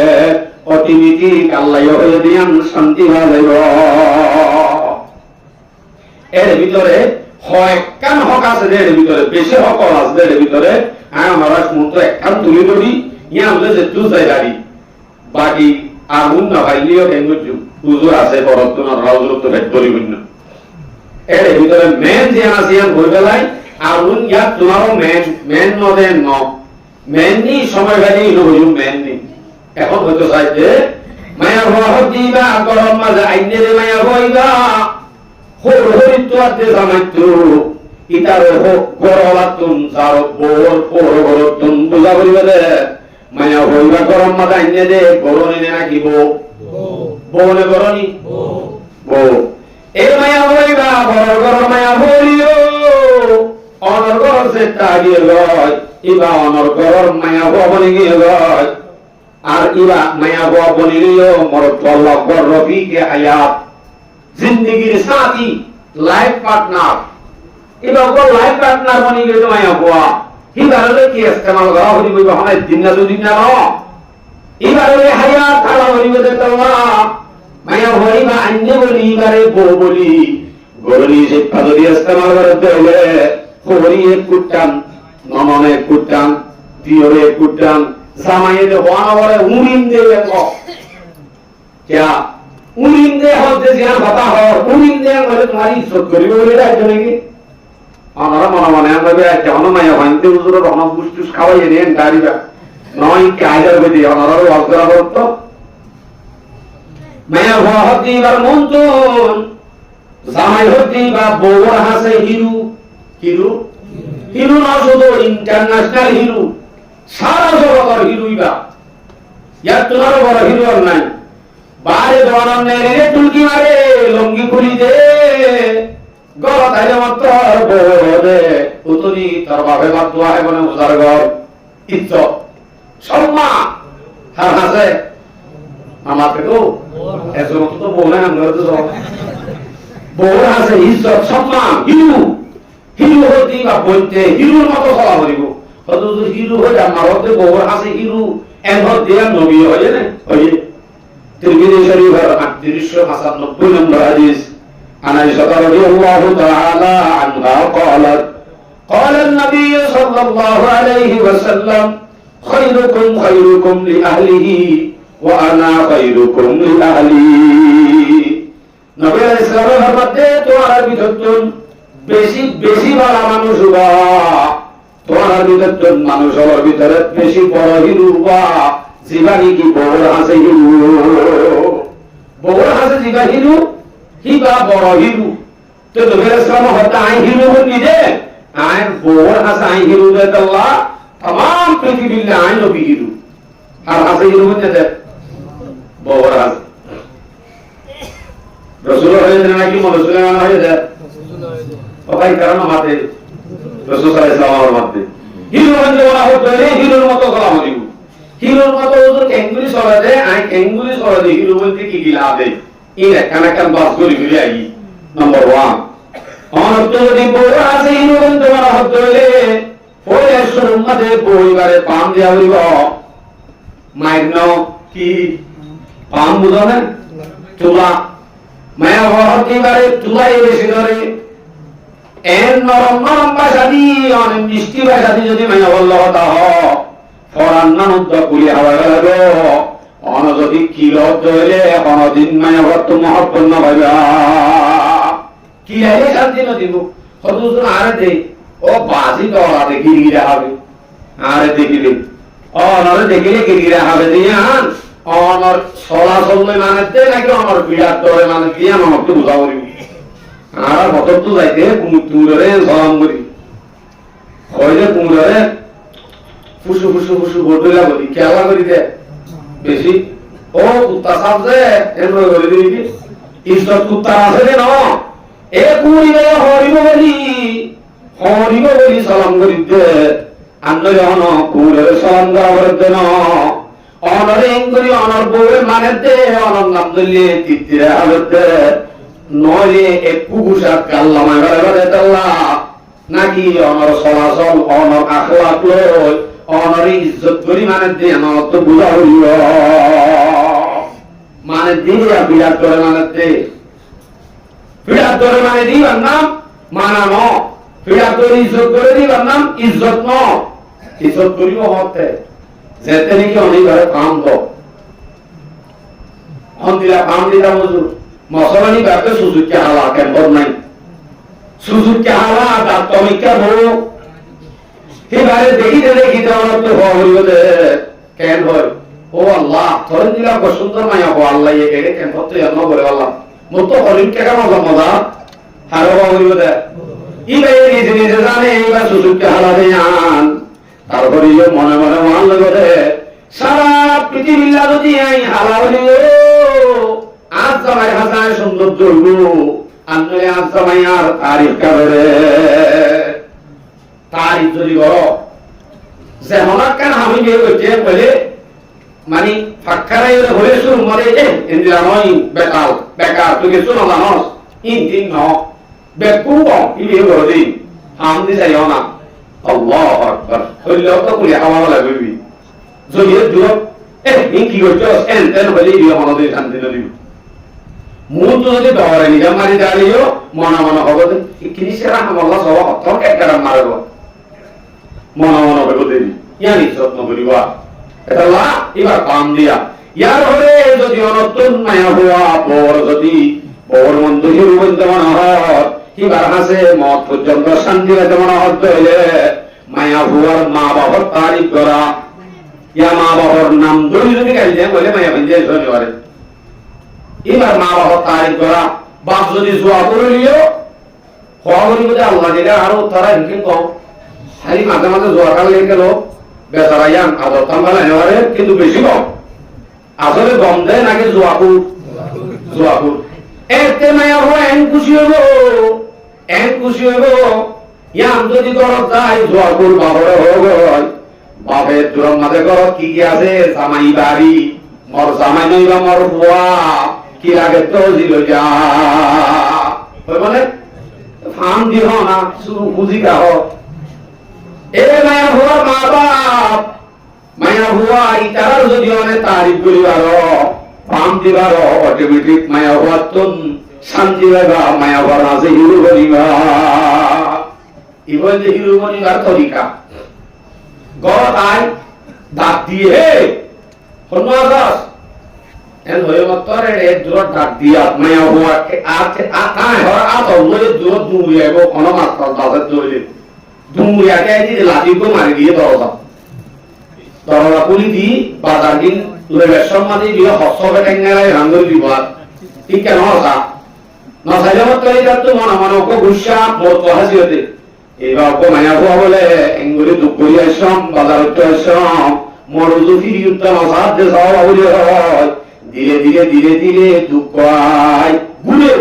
অটোমেটিক আল্লাহ হয়ে দিয়ান শান্তি হয়ে যাইব এর ভিতরে হয় কান হক আছে এর ভিতরে বেশি হক আছে এর ভিতরে আমার মন্ত্র একখান তুলি ধরি ইয়া হলে যে তুই যাই গাড়ি বাকি আগুন না ভাইলিও কেঙ্গুজু হুজুর আছে পরত্তন রাউজুর তো ভেট করি বন্য এর ভিতরে মেন যে আসিয়ান ভই বেলাই আগুন ইয়া তোমারও মেন নদেন ন মেন নি সময় গাড়ি ইলো হইম মেন নি এখন হয়তো চাইতে মায়া হওয়া দিবা গরম মাঝে আইনে রে মায়া হইবা হরিত্বাতে জামাইতো ইতারে হোক গরলাতুন যার বোর গরতুন বুঝা করিবে দে মায়া হইবা গরম মাঝে আইনে দে গরনি নে নাকি বনে গরনি বো এ মায়া হইবা গর মায়া হইও অনর গর সে তাগিয়ে লয় ইবা অনর গর মায়া হবনি গিয়ে লয় আর ইবা মায়া হবনি লিও মর তল্লাহ গর রফিকে হায়াত জিন্দগির সাথী লাইফ পার্টনার এবার কোন লাইফ পার্টনার বনি গেছে মায়া হওয়া এবারে কি ইস্তেমাল করা হই বই বহানে দিন না দুদিন না এবারে হায়াত তালা হইবে দেখলা মায়া হইবা আন্নে বলি এবারে বউ বলি গরনি যে পাদরি ইস্তেমাল করতে হলে হরি এক কুটান নননে কুটান দিওরে কুটান জামাইয়ে হওয়া বলে উমিন দেবে क्या উনিন্দে হতে জিয়া কথা হ উনিন্দে বলে তোমার ইজ্জত করিবে বলে রাখছো নাকি আমরা মনে মনে আমরা কেমন মায়া ভাঙতে হুজুর রহমান বুস্টুস খাওয়াই দেন দাঁড়িবা নয় কায়দার বেদি আমরা ওয়াজ করা করতো মায়া হতে এবার মন্তন জামাই হতে বা বউর হাসে হিরু হিরু হিরু না শুধু ইন্টারন্যাশনাল হিরু সারা জগতের হিরুইবা ইয়ার তোমার বড় হিরু আর নাই বারে দোয়ান নেরে টুলকি মারে লঙ্গি খুলি দে গলা তাইলে মাত্র বলে উতনি তোর বাপে বাদ দোয়া হয় বলে উজার ঘর ইজ্জত সম্মান হার হাসে আমাকে তো এসব তো বলে আমরা তো বউর হাসে ইজ্জত সম্মান হিরু হিরু হতে বা বলতে হিরুর মতো চলা করিব হয়তো হিরু হয়ে আমার হতে বউর হাসে হিরু এমন দেয়া নবী হয়ে না হয়ে ترمذي شريف 3895 نمبر حديث عن عائشة رضي الله تعالى عنها قالت قال النبي صلى الله عليه وسلم خيركم خيركم لأهله وأنا خيركم لأهلي নবী আলাইহিস সালাম ফরমাতে তোমার ভিতর বেশি বেশি বড় মানুষ হবা তোমার ভিতর মানুষ হওয়ার ভিতরে বেশি বড় হিরু হবা জীবানী কি বড় হাসে হিরু বড় হাসে জীবা হিরু হিবা বড় হিরু তো নবী ইসলাম হতে আই হিরু বলি দে আই বড় হাসে আই হিরু দে আল্লাহ तमाम পৃথিবীর আই নবী হিরু আর হাসে হিরু হতে দে বড় হাসে রাসূল হয়ে নাকি মুসলমান হয়ে দে ও ভাই কারণ মাতে রাসূল সাল্লাল্লাহু আলাইহি ওয়াসাল্লাম হিরু বন্ধ বলা হতো হিরুর মতো করা হইব হিরোর মতো ওদের ক্যাঙ্গুরি সরা দেয় আই ক্যাঙ্গুরি সরা দেয় হিরো বলতে কি গিলা দেয় এই একখানা কান বাস করি ফিরে আই নাম্বার 1 অনন্ত যদি বড় আছে হিরো বলতে বলা হতো রে ওই এসর উম্মতে পরিবারে পাম দেয়া হইব মাইগ্ন কি পাম বুঝো না তুলা মায়া হতে পারে তুলাই বেশি ধরে এন নরম নরম ভাষা দিয়ে অনেক মিষ্টি ভাষা দিয়ে যদি মায়া বলল হতা হয় ফরান্নানুদ্দ কুলি হাওয়া গেল অনযদি কিলত হইলে অনদিন মায়া ভক্ত মহাপন্ন ভাইবা কি আইলে শান্তি না দিব হতুন আরে দে ও বাজি দলা দেখি গিরা হবে আরে দেখিলে অনরে দেখিলে গিরা হবে দিয়ান অনর চলাচল মানে দে নাকি অনর বিরাট দরে মানে দিয়া আমাকে বুঝা করিব আর হতর তো যাইতে কুমুরে সালাম করি হইলে কুমুরে ফুসু ফুসু ফুসু বড়লা বলি খেলা করি দে বেশি ও কুত্তা সাপ দে এমন করে দিবি ইজ্জত কুত্তা আছে রে না এ কুড়ি রে হরিব বলি সালাম করি দে আন্দ যখন কুড়ে সালাম করা দে না অনরে করি অনর বউয়ে মানে দে অনর নাম দিলে তিতিরে হবে দে নইলে এক কুকুশা কাল্লা মারা করে তাল্লা নাকি অনর চলাচল অনর আখলাক লই অনরে ইজ্জত করি মানে দে আমার তো বুঝা হইল মানে দিয়া বিরাট করে মানে দে বিরাট করে মানে দিবার নাম মানানো ফিরাতর ইজ্জত করে দিবার নাম ইজ্জত ন ইজ্জত করিব হতে যেতে নাকি অনেকবারে কাম দো দিলা কাম দিলা মজুর মশলানি ব্যাপে সুযোগকে হালা কেমন নাই সুযোগকে হালা তার তমিকা ভরো এবারে দেখিতে দেখিতে অনর্থ হওয়া হইব যে কেন হয় ও আল্লাহ ধরেন দিলা সুন্দর মায়া হো আল্লাহ একে কেন করতে জন্ম করে আল্লাহ মত হরিণ কেন মজা মজা হারো হওয়া হইব যে ইবাই নিজে নিজে জানে এইবার সুযোগকে হালা দেয়ান তারপরে মনে মনে মান লাগে সারা পৃথিবীলা যদি আই হালা হইব আজ জামাই হাসায় সুন্দর জৈব আনলে আজ জামাই আর তারিখ কারে তারিখ যদি বড় যে হনার কেন আমি বিয়ে করছে বলে মানে ফাঁকারাই হলে শুরু মরে ইন্দিরা নয় বেকার বেকার তুই কিছু না জানস ইন ন বেকুব বিয়ে করে দিই হাম দি যাইও না আল্লাহ আকবার হইলেও তো কুলি আমার লাগবি যদি দূর কি করছস এন বলে বিয়ে আমাদের শান্তি দিবি মূল তো যদি দহরে নিজে মারি দাঁড়িয়েও মনে মনে হবে কিনিসেরা আল্লাহ সব অর্থ একটা মারব মনে মনে হবে দেবী ইয়ানি যত্ন করিবা এটা লা এবার কাম দিয়া ইয়ার হলে যদি অনর্থন মায়া হওয়া পর যদি পর মন্দ হিরু বলতে মনে হয় এবার হাসে মত পর্যন্ত শান্তি পেতে মনে হতে হইলে মায়া হওয়ার মা বাবার তারিফ করা ইয়া মা বাবার নাম ধরে যদি গাইলে বলে মায়া ভেঞ্জে শনিবারে এবার মা বাবার তারিফ করা বাপ যদি জোয়া করে নিও হওয়া করি বলে আল্লাহ দিলে আরো তারা হিংসিং কম খালি মাঝে মাঝে জোয়া কালে গেল বেচারা ইয়ান আদর তাম্বালা নেওয়ারে কিন্তু বেশি কম আসলে গম দেয় নাকি জোয়াকুর জোয়াকুর এতে মায়া হো এন খুশি হইব ইয়ান যদি গরত যায় জোয়াকুর বাবরে হয়ে বাপের দূরের মাঝে গরত কি কি আছে জামাই বাড়ি মর জামাই নইবা মর বুয়া কি লাগে তো দিল যা মানে ফান দিহ না শুরু খুঁজি কাহ এ মায়া হুয়া মা বাপ মায়া হুয়া ইতার যদি অনেক তারিফ করিবার ফান দিবার অটোমেটিক মায়া হুয়া তুন শান্তি লাগা মায়া হুয়ার মাঝে হিরো বনিবা ইবন যে হিরো বনিবার তরিকা গত আই দাঁত দিয়ে হন্যাস এন হয়ে মতরে দূর ডাক দিয়া মায়া হুয়া আছে আতায় হর আত লয়ে দূর দুরিয়া গো কোন মাত্র দাদা দইলে দুরিয়া কে দি লাদি তো মারি দিয়ে দরজা পুলি দি বাজার দিন লয়ে সম্মাদি দিয়ে হসবে টেঙ্গালাই রাঙ্গল দিবা ঠিক কেন হসা না সাইলে মতরে তো মনে মনে কো গুসা মত হাসিতে এবার কো মায়া হুয়া বলে এঙ্গুলি দুপুরি আসম বাজারতে আসম মরুজু ফিরি উত্তম সাহায্য সওয়া হইলে হয় ধীরে ধীরে ধীরে ধীরে দুঃখ আয় ঘুরে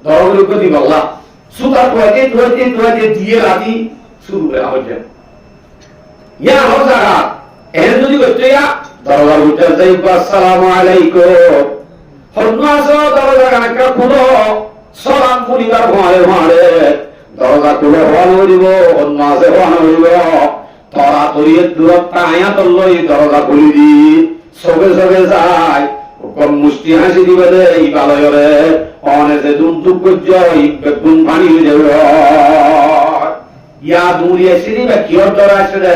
দরগুলো কদি বললা সুতার তোয়াতে দিয়ে রাতি শুরু হয়ে হচ্ছে ইয়া হো জায়গা এর যদি করতে ইয়া দরগা উঠে যাই আসসালামু আলাইকুম হন্নাস দরগা কানকা খুলো সালাম পরিবার ভাড়ে ভাড়ে দরগা খুলো হওয়ানো হইব হন্নাসে হওয়ানো হইব তরা তরিয়ে দূরত্ব আয়া তল্লই দরগা খুলি দি সবে সবে যায় কম মুষ্টি হাসি দিবে দে এই বালয়রে অনেকে দুম দুঃখ করছে এই বেগুন পানি হয়ে যাবে ইয়া দূরে এসে দিবে কি ওর ডর আসে রে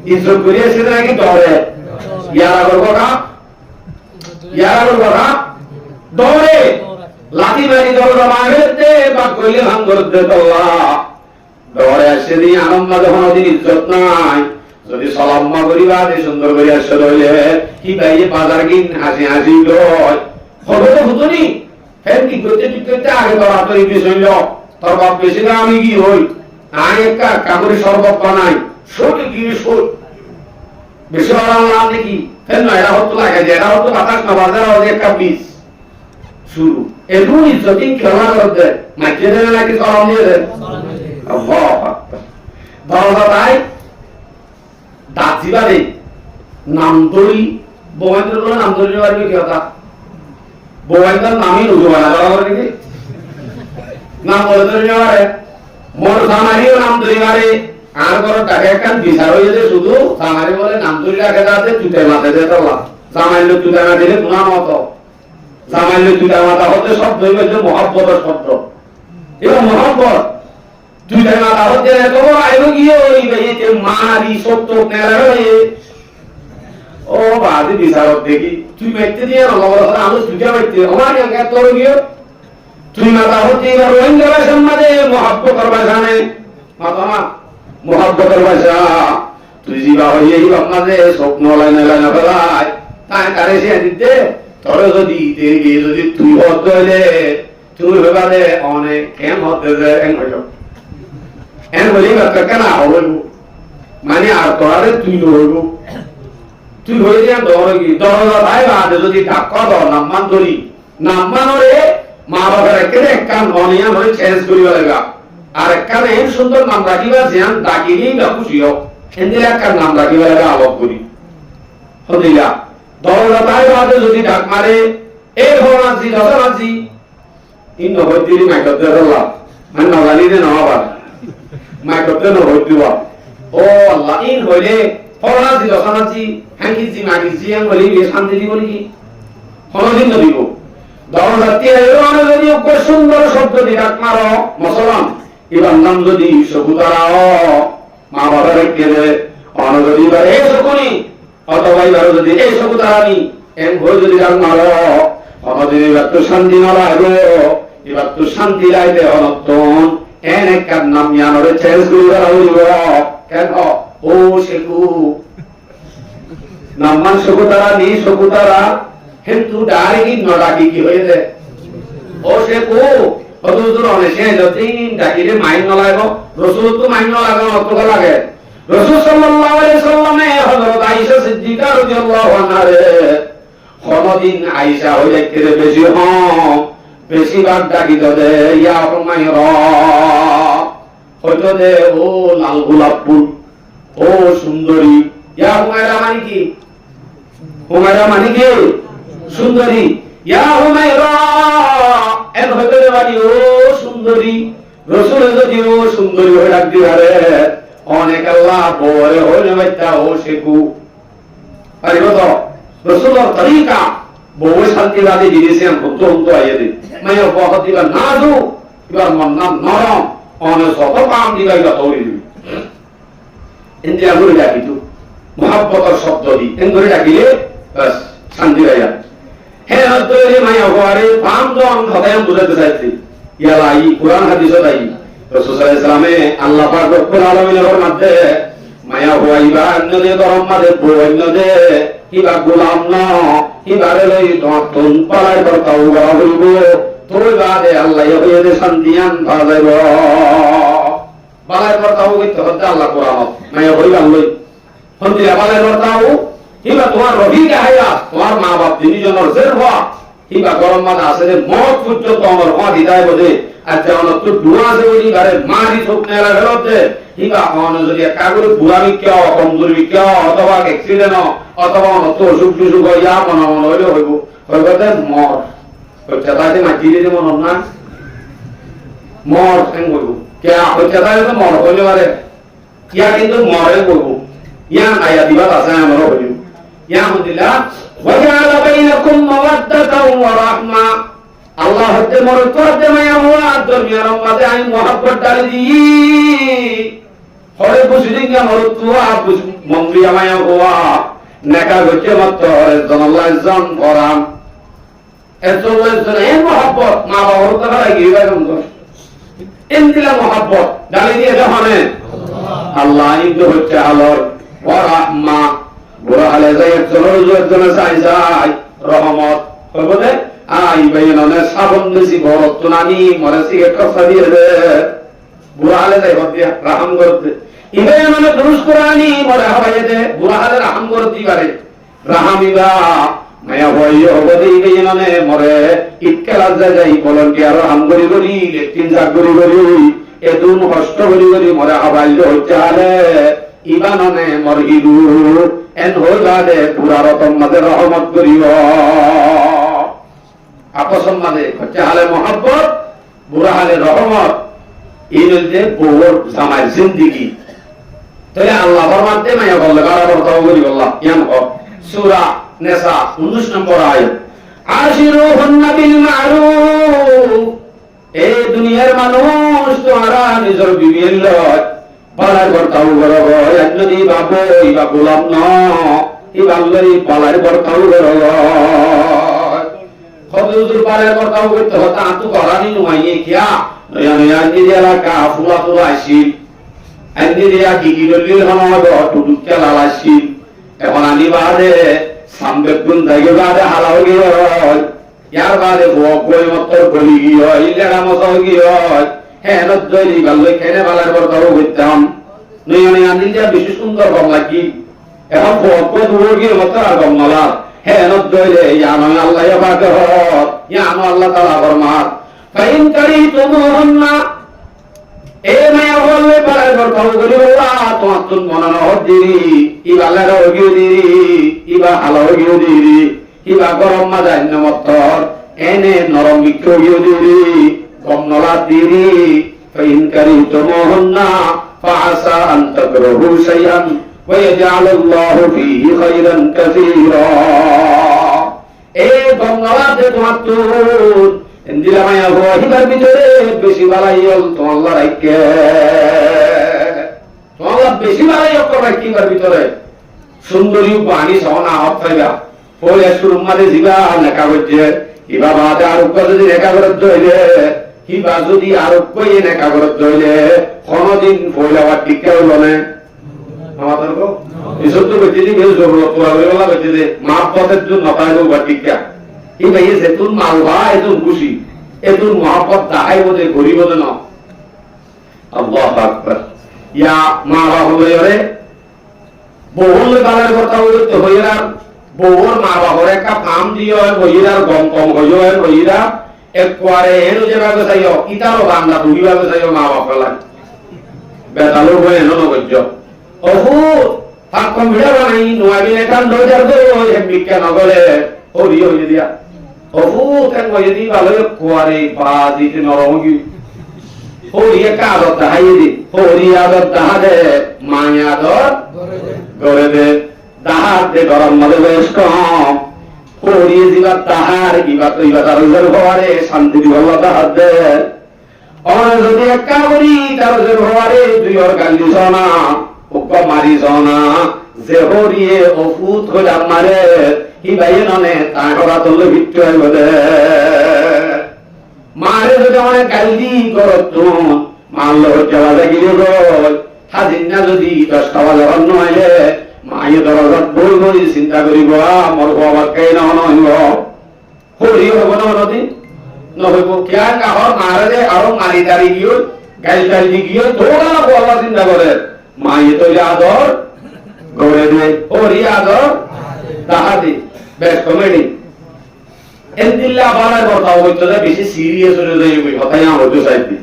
ইজ্জত করে এসে নাকি ডরে ইয়ারা করবো না ডরে লাঠি মারি দরজা মারে দে বা কইলে ভাঙ করতে তোলা ডরে আসে দিয়ে আনন্দ যখন ওদিন ইজ্জত নাই যদি সালাম্মা করিবা দে সুন্দর করে আসে রইলে কি ভাই বাজার কিন হাসি হাসি লয় হবে তো হুতুনি ফের কি করতে আগে তোরা তো এই বিষয় তোর বাপ বেশি না আমি কি হই আগে একটা কামড়ি শরবত বানাই সব কি সব বেশি আরাম নাম দেখি ফের না এরা হতো লাগে যে এরা হতো বাতাস না বাজার হবে একটা বিষ শুরু এরকম ইজ্জতিন খেলা করতে মাইকে দেবে নাকি সালাম দিয়ে দেন আল্লাহ দরজা তাই দাঁতিবারে নামতরি বোমাইন্দ্র বলে নামতরি পারবে কি কথা বোমাইন্দ্র নামই রুজু বানা বরাবর নাকি নাম বলে ধরে পারে মোর সামারিও নাম ধরি পারে আর বড় টাকা একটা বিচার হয়ে যে শুধু সামারি বলে নাম ধরি রাখে যাতে চুটে মাথা দিয়ে তোলা জামাইল চুটে না দিলে গুণা মতো জামাইল চুটে মাথা হতে শব্দ হইবে যে মহাব্বতের শব্দ এবং মহাব্বত তুই তাই মাথা হচ্ছে খবর আইব গিয়ে ওই বেয়েতে মারি সত্য নেড়া হয়ে ও বাদি বিচারক দেখি তুই বাইতে দিয়ে আমি তুইটা বাইতে আমার একা তোর গিয়ে তুই মাথা হচ্ছে এবার রোহিঙ্গা ভাষার মাঝে মহাব্বতের ভাষা নেই মাথা না মহাব্বতের ভাষা তুই যা হইয়ে এই আপনাকে স্বপ্ন লাইনে লাইনে ফেলায় তাই কারে সে দিতে তোরে যদি গিয়ে যদি তুই হত হইলে তুমি ভেবালে অনেক কেম হতে যায় এন হইল এন হইলে কেন হইব মানে আর তোরারে তুই হইব তুই হয়ে যা দর কি দরজা ভাই বাদে যদি ধাক্কা দাও নাম্মান ধরি নাম্মানরে মা বাবার একেবারে একটা অনিয়ম হয়ে চেঞ্জ করিবা লাগা আর একটা এম সুন্দর নাম রাখিবা যেন ডাকিলেই বা খুশি হোক এদের একটা নাম রাখিবা লাগা আলোক করি হদিলা দরজা ভাই বাদে যদি ডাক মারে এই ভরনাজি দশনাজি ইন হইতিরি মাইকতে আল্লাহ মান না জানি দে না আবার মাইকতে ন হইতিবা ও আল্লাহ ইন হইলে ফরাজি দশনাজি হ্যাঙ্গিজি মাগিজি আম বলি শান্তি দিব নাকি কোনদিন দিব দরজাতে এরোনে যদি খুব সুন্দর শব্দ দিয়ে ডাক মারো মুসলমান এবার নাম যদি সবুতারাও মা বাবার কেড়ে অনগদি বা এই শকুনি অথবা এবার যদি এই সবুতারানি এম হয়ে যদি ডাক মারো আমাদের এবার তো শান্তি না লাগলো এবার তো শান্তি লাইতে অনতন এন একটা নাম জানরে চেঞ্জ করে হইব কেন ও শেখু নাম্মান সবুতারা নি সবুতারা কিন্তু ডাইরেক্ট নডাকি কি হয়ে যায় ও শেখু হদুদুর অনেসে যতদিন ডাকিলে মাইন ন লাগব রাসূল তো মাইন ন লাগা অত লাগে রাসূল সাল্লাল্লাহু আলাইহি সাল্লামে হযরত আয়েশা সিদ্দিকা রাদিয়াল্লাহু আনহা রে কোনদিন আয়েশা হইলে কেড়ে বেশি বেশি বার ডাকি দে ইয়া হুমায়রা হয়তো দে ও লাল গোলাপ ফুল ও সুন্দরী ইয়া হুমায়রা মানে কি হুমায়রা মানে কি সুন্দরী ইয়া হুমায়রা এর হইতে বাড়ি ও সুন্দরী রাসূল যদি ও সুন্দরী হয়ে ডাক দিবারে অনেক আল্লাহ বলে হইলে বাইতা ও শেখু আরে তো রাসূলের তরিকা বহু শান্তি রাতে দিয়েছেন কত হতো আইয়ে মাইয়া বহুত দিবা নাজু এবার মন নাম নরম অনে শত কাম দিবা এটা তৈরি ইন্দিয়া করে ডাকি তো মহব্বতের শব্দ দি এন্দরে ডাকিলে বাস শান্তি রাইয়া হে হতরে মাইয়া ঘরে পাম জন হদায় বুঝাতে চাইছি ইয়ালা ই কুরআন হাদিসত আই রাসূল সাল্লাল্লাহু আলাইহি সাল্লামে আল্লাহ পাক রব্বুল আলামিনের মধ্যে মায়া হইবা অন্যদের গরম মাঝে বইনদে কিবা গোলাম না কিবারে লই তখন পালাই করতাও হইব তোর বাদে আল্লাহ হইতে শান্তিয়ান ভাজাইব পালাই করতাও হইতে হতে আল্লাহ কোরআন মায়া হইবা লই হন্তি পালাই করতাও কিবা তোমার রহিকা হাইয়া তোমার মা বাপ তিনজনের জের হওয়া কিবা গরম মাঝে আছে যে মত পর্যন্ত আমার হওয়া দিদায় বোঝে আর যেমন তো ডুয়া আছে বলি বারে মারি ঠোক নেলা ফেরতে কিবা অন্য যদি কাগরে বুড়ামি কেউ কমজোরি কেউ অথবা অ্যাক্সিডেন্ট অথবা অত অসুখ টুসুখ ইয়া মনে মনে হইলে হইব হইবতে মর হচ্ছে তাইতে মাটি দিয়ে মন না মর এন হইব কে হচ্ছে তাই তো মর হইলে পারে ইয়া কিন্তু মরে হইব ইয়া আয়া দিবা আছে আমার হইব ইয়া আলহামদুলিল্লাহ ওয়াজআল বাইনাকুম মাওয়াদ্দাতাও ওয়া রাহমা আল্লাহ হতে মর করতে মায়া হওয়া দুনিয়ার মাঝে আমি মহব্বত ডালি দি হরে বুঝিঙ্গা মর তো আবুজ মংলিয়া মায়া হওয়া নেকা গছে মত জনাল্লাহ জন করাম এত বলছেন এই মহব্বত মা বাবার কথা গিয়ে গেল এন্দিলা মহব্বত ডালি দিয়ে জানে আল্লাহ ইদ হচ্ছে আলোর ওয়া রাহমা বুড়া হলে যাই চলোর জন্য চাই যাই রহমত হইবদে আই বাইননে সাবন বেশি বরত নানি মরে সিগারেট কথা দিয়ে দে বুড়া হলে যাই দিয়া রাহম করতে ইবে মানে দুরুস কোরআনি মরে হবাই দে বুড়া হলে রাহম করতে পারে রাহমিবা মায়া হইও হবদি বাইননে মরে ইতকালা যাই ভলান্টিয়ার রাহম করি করি লেটিন জাগ করি করি এদুন কষ্ট করি করি মরে হবাই হচ্ছে হলে ইবাননে মরহিদু এন হইলা দে পুরা রতন মাঝে রহমত করিব আপসন মাঝে হচ্ছে হালে মহব্বত বুড়া হালে রহমত এই নদীতে বউর জামাই জিন্দিগি তাহলে আল্লাহ ফরমাতে মায়া বললে বারবার তাও করি আল্লাহ ইয়ান হ সূরা নিসা 19 নম্বর আয়াত আশিরুহুন্না বিল মারুফ এই দুনিয়ার মানুষ তোমরা নিজের বিবির লয় পালার বর্তাও করব যদি বাবু ইবা গোলাম ন ইবাল্লই পালার বর্তাও করব কতদূর পালার বর্তাও করতে হতা আতু করানি নুয়াইয়ে কিয়া নয়া নয়া নিদিয়ালা কা ফুলা ফুলা আসিল আন্দিরিয়া কি কি ললিল হনব টুটুকিয়া লালাসিল এখন আনি বাদে সামবে গুণ দাইগে বাদে হালাও গিয়ে ইয়ার বাদে বই মত্তর গলি গিয়ে ইলেরা মতো গিয়ে হ্যাঁ নজ্জয়ী বাল্লই খেনে বালার বর্তাও করতাম নয়া নয়া নিদিয়া বেশি সুন্দর গম লাগি এখন বকত গিয়ে মতো আর গম নলা হ্যাঁ নজ্জয়ী ইয়ানো আল্লাহ পাকে হত ইয়ানো আল্লাহ তাআলা ফরমাত ফাইন কারি তুমুহুন্না এ মায়া বললে পালার বর্তাও করি বলা তোমার তুন মনানো হত দিরি ইবালার গিয়ে দিরি ইবা হালাও গিয়ে দিরি ইবা গরম মাজান্য মত্তর এনে নরম বিক্ষ গিয়ে দিরি গম নলা দিরি ফাইন কারি তুমুহুন্না فعسى أن تكرهوا شيئا ويجعل الله فيه خيرا كثيرا এই গঙ্গাতে তোমার তো ইন্দিরা মায়া হিবার ভিতরে বেশি বালাই হল তোমার রাইকে তোমার বেশি বালাই করবা কিবার ভিতরে সুন্দরী পানি সহনা হত পাইবা পরে সুরমাদে জিবা লেখা করছে ইবা বাদে আর যদি লেখা করে হইলে হিবা যদি আরো কইয়ে লেখা করে হইলে কোনদিন পয়লা বার টিকা হইল না আমাদের গো এসব তো বেঁচে দিই বেশ জরুরত তোরা বেলা বেঁচে দে মাপ পথের জন্য নপাইব বা টিকা এই ভাই এতুন মালবা এতুন খুশি এতুন মহাপত দাহাই বোধে গরিব বোধে না আল্লাহু আকবার ইয়া মা বাবা হইরে বহুল বালার কথা হইতে হইরা বহুর মা বাবার একটা ফার্ম দিও হইরার গম কম হইও হইরা একবারে এনো যেভাবে চাইও ইতারও বাংলা দুইভাবে চাইও মা বাবা লাগে বেতালো হয়ে এনো নগজ্য অহু ফাঁক কম ভিড়া বানাই নোয়াবি নেতান দরজার দো বিজ্ঞান নগলে হরি হয়ে দিয়া অহু কেন হয়ে দি ভালো কোয়ারে পা দিতে নরমগি হরি একটা আদর দাহাই দি হরি আদর দাহা দে মায়া আদর গড়ে দে দাহার দে গরম মধ্যে বেশ কম হরি দিবার দাহার ইবা তো ইবা তার ঘরে শান্তি দিবার দাহার দে অনেক যদি একটা করি তার ঘরে দুই ওর গালি শোনা ওকে মারি শোনা যে হরিয়ে অফুত হয়ে মারে কি ভাই ননে তাঁরা তোলে ভিত্তি হয় বলে মারে যদি অনেক গালি করত মারলো যাওয়া গিয়ে গল হাজির না যদি 10টা বাজে অন্য হইলে মায়ে দরজাত বই বই চিন্তা করিব আমার বাবার কে না হইব হরি হব না নদী নহইব কেয়া কাহর মারে আরো মারি দাঁড়ি গিয়ে গাইল গাইল গিয়ে দৌড়া বলা চিন্তা করে মায়ে তো আদর গড়ে দে হরি আদর দাহাদি বেশ কমেডি এন্দিল্লা বালার কথা হইতো না বেশি সিরিয়াস হয়ে যাইবে কথাই আমার তো চাইছি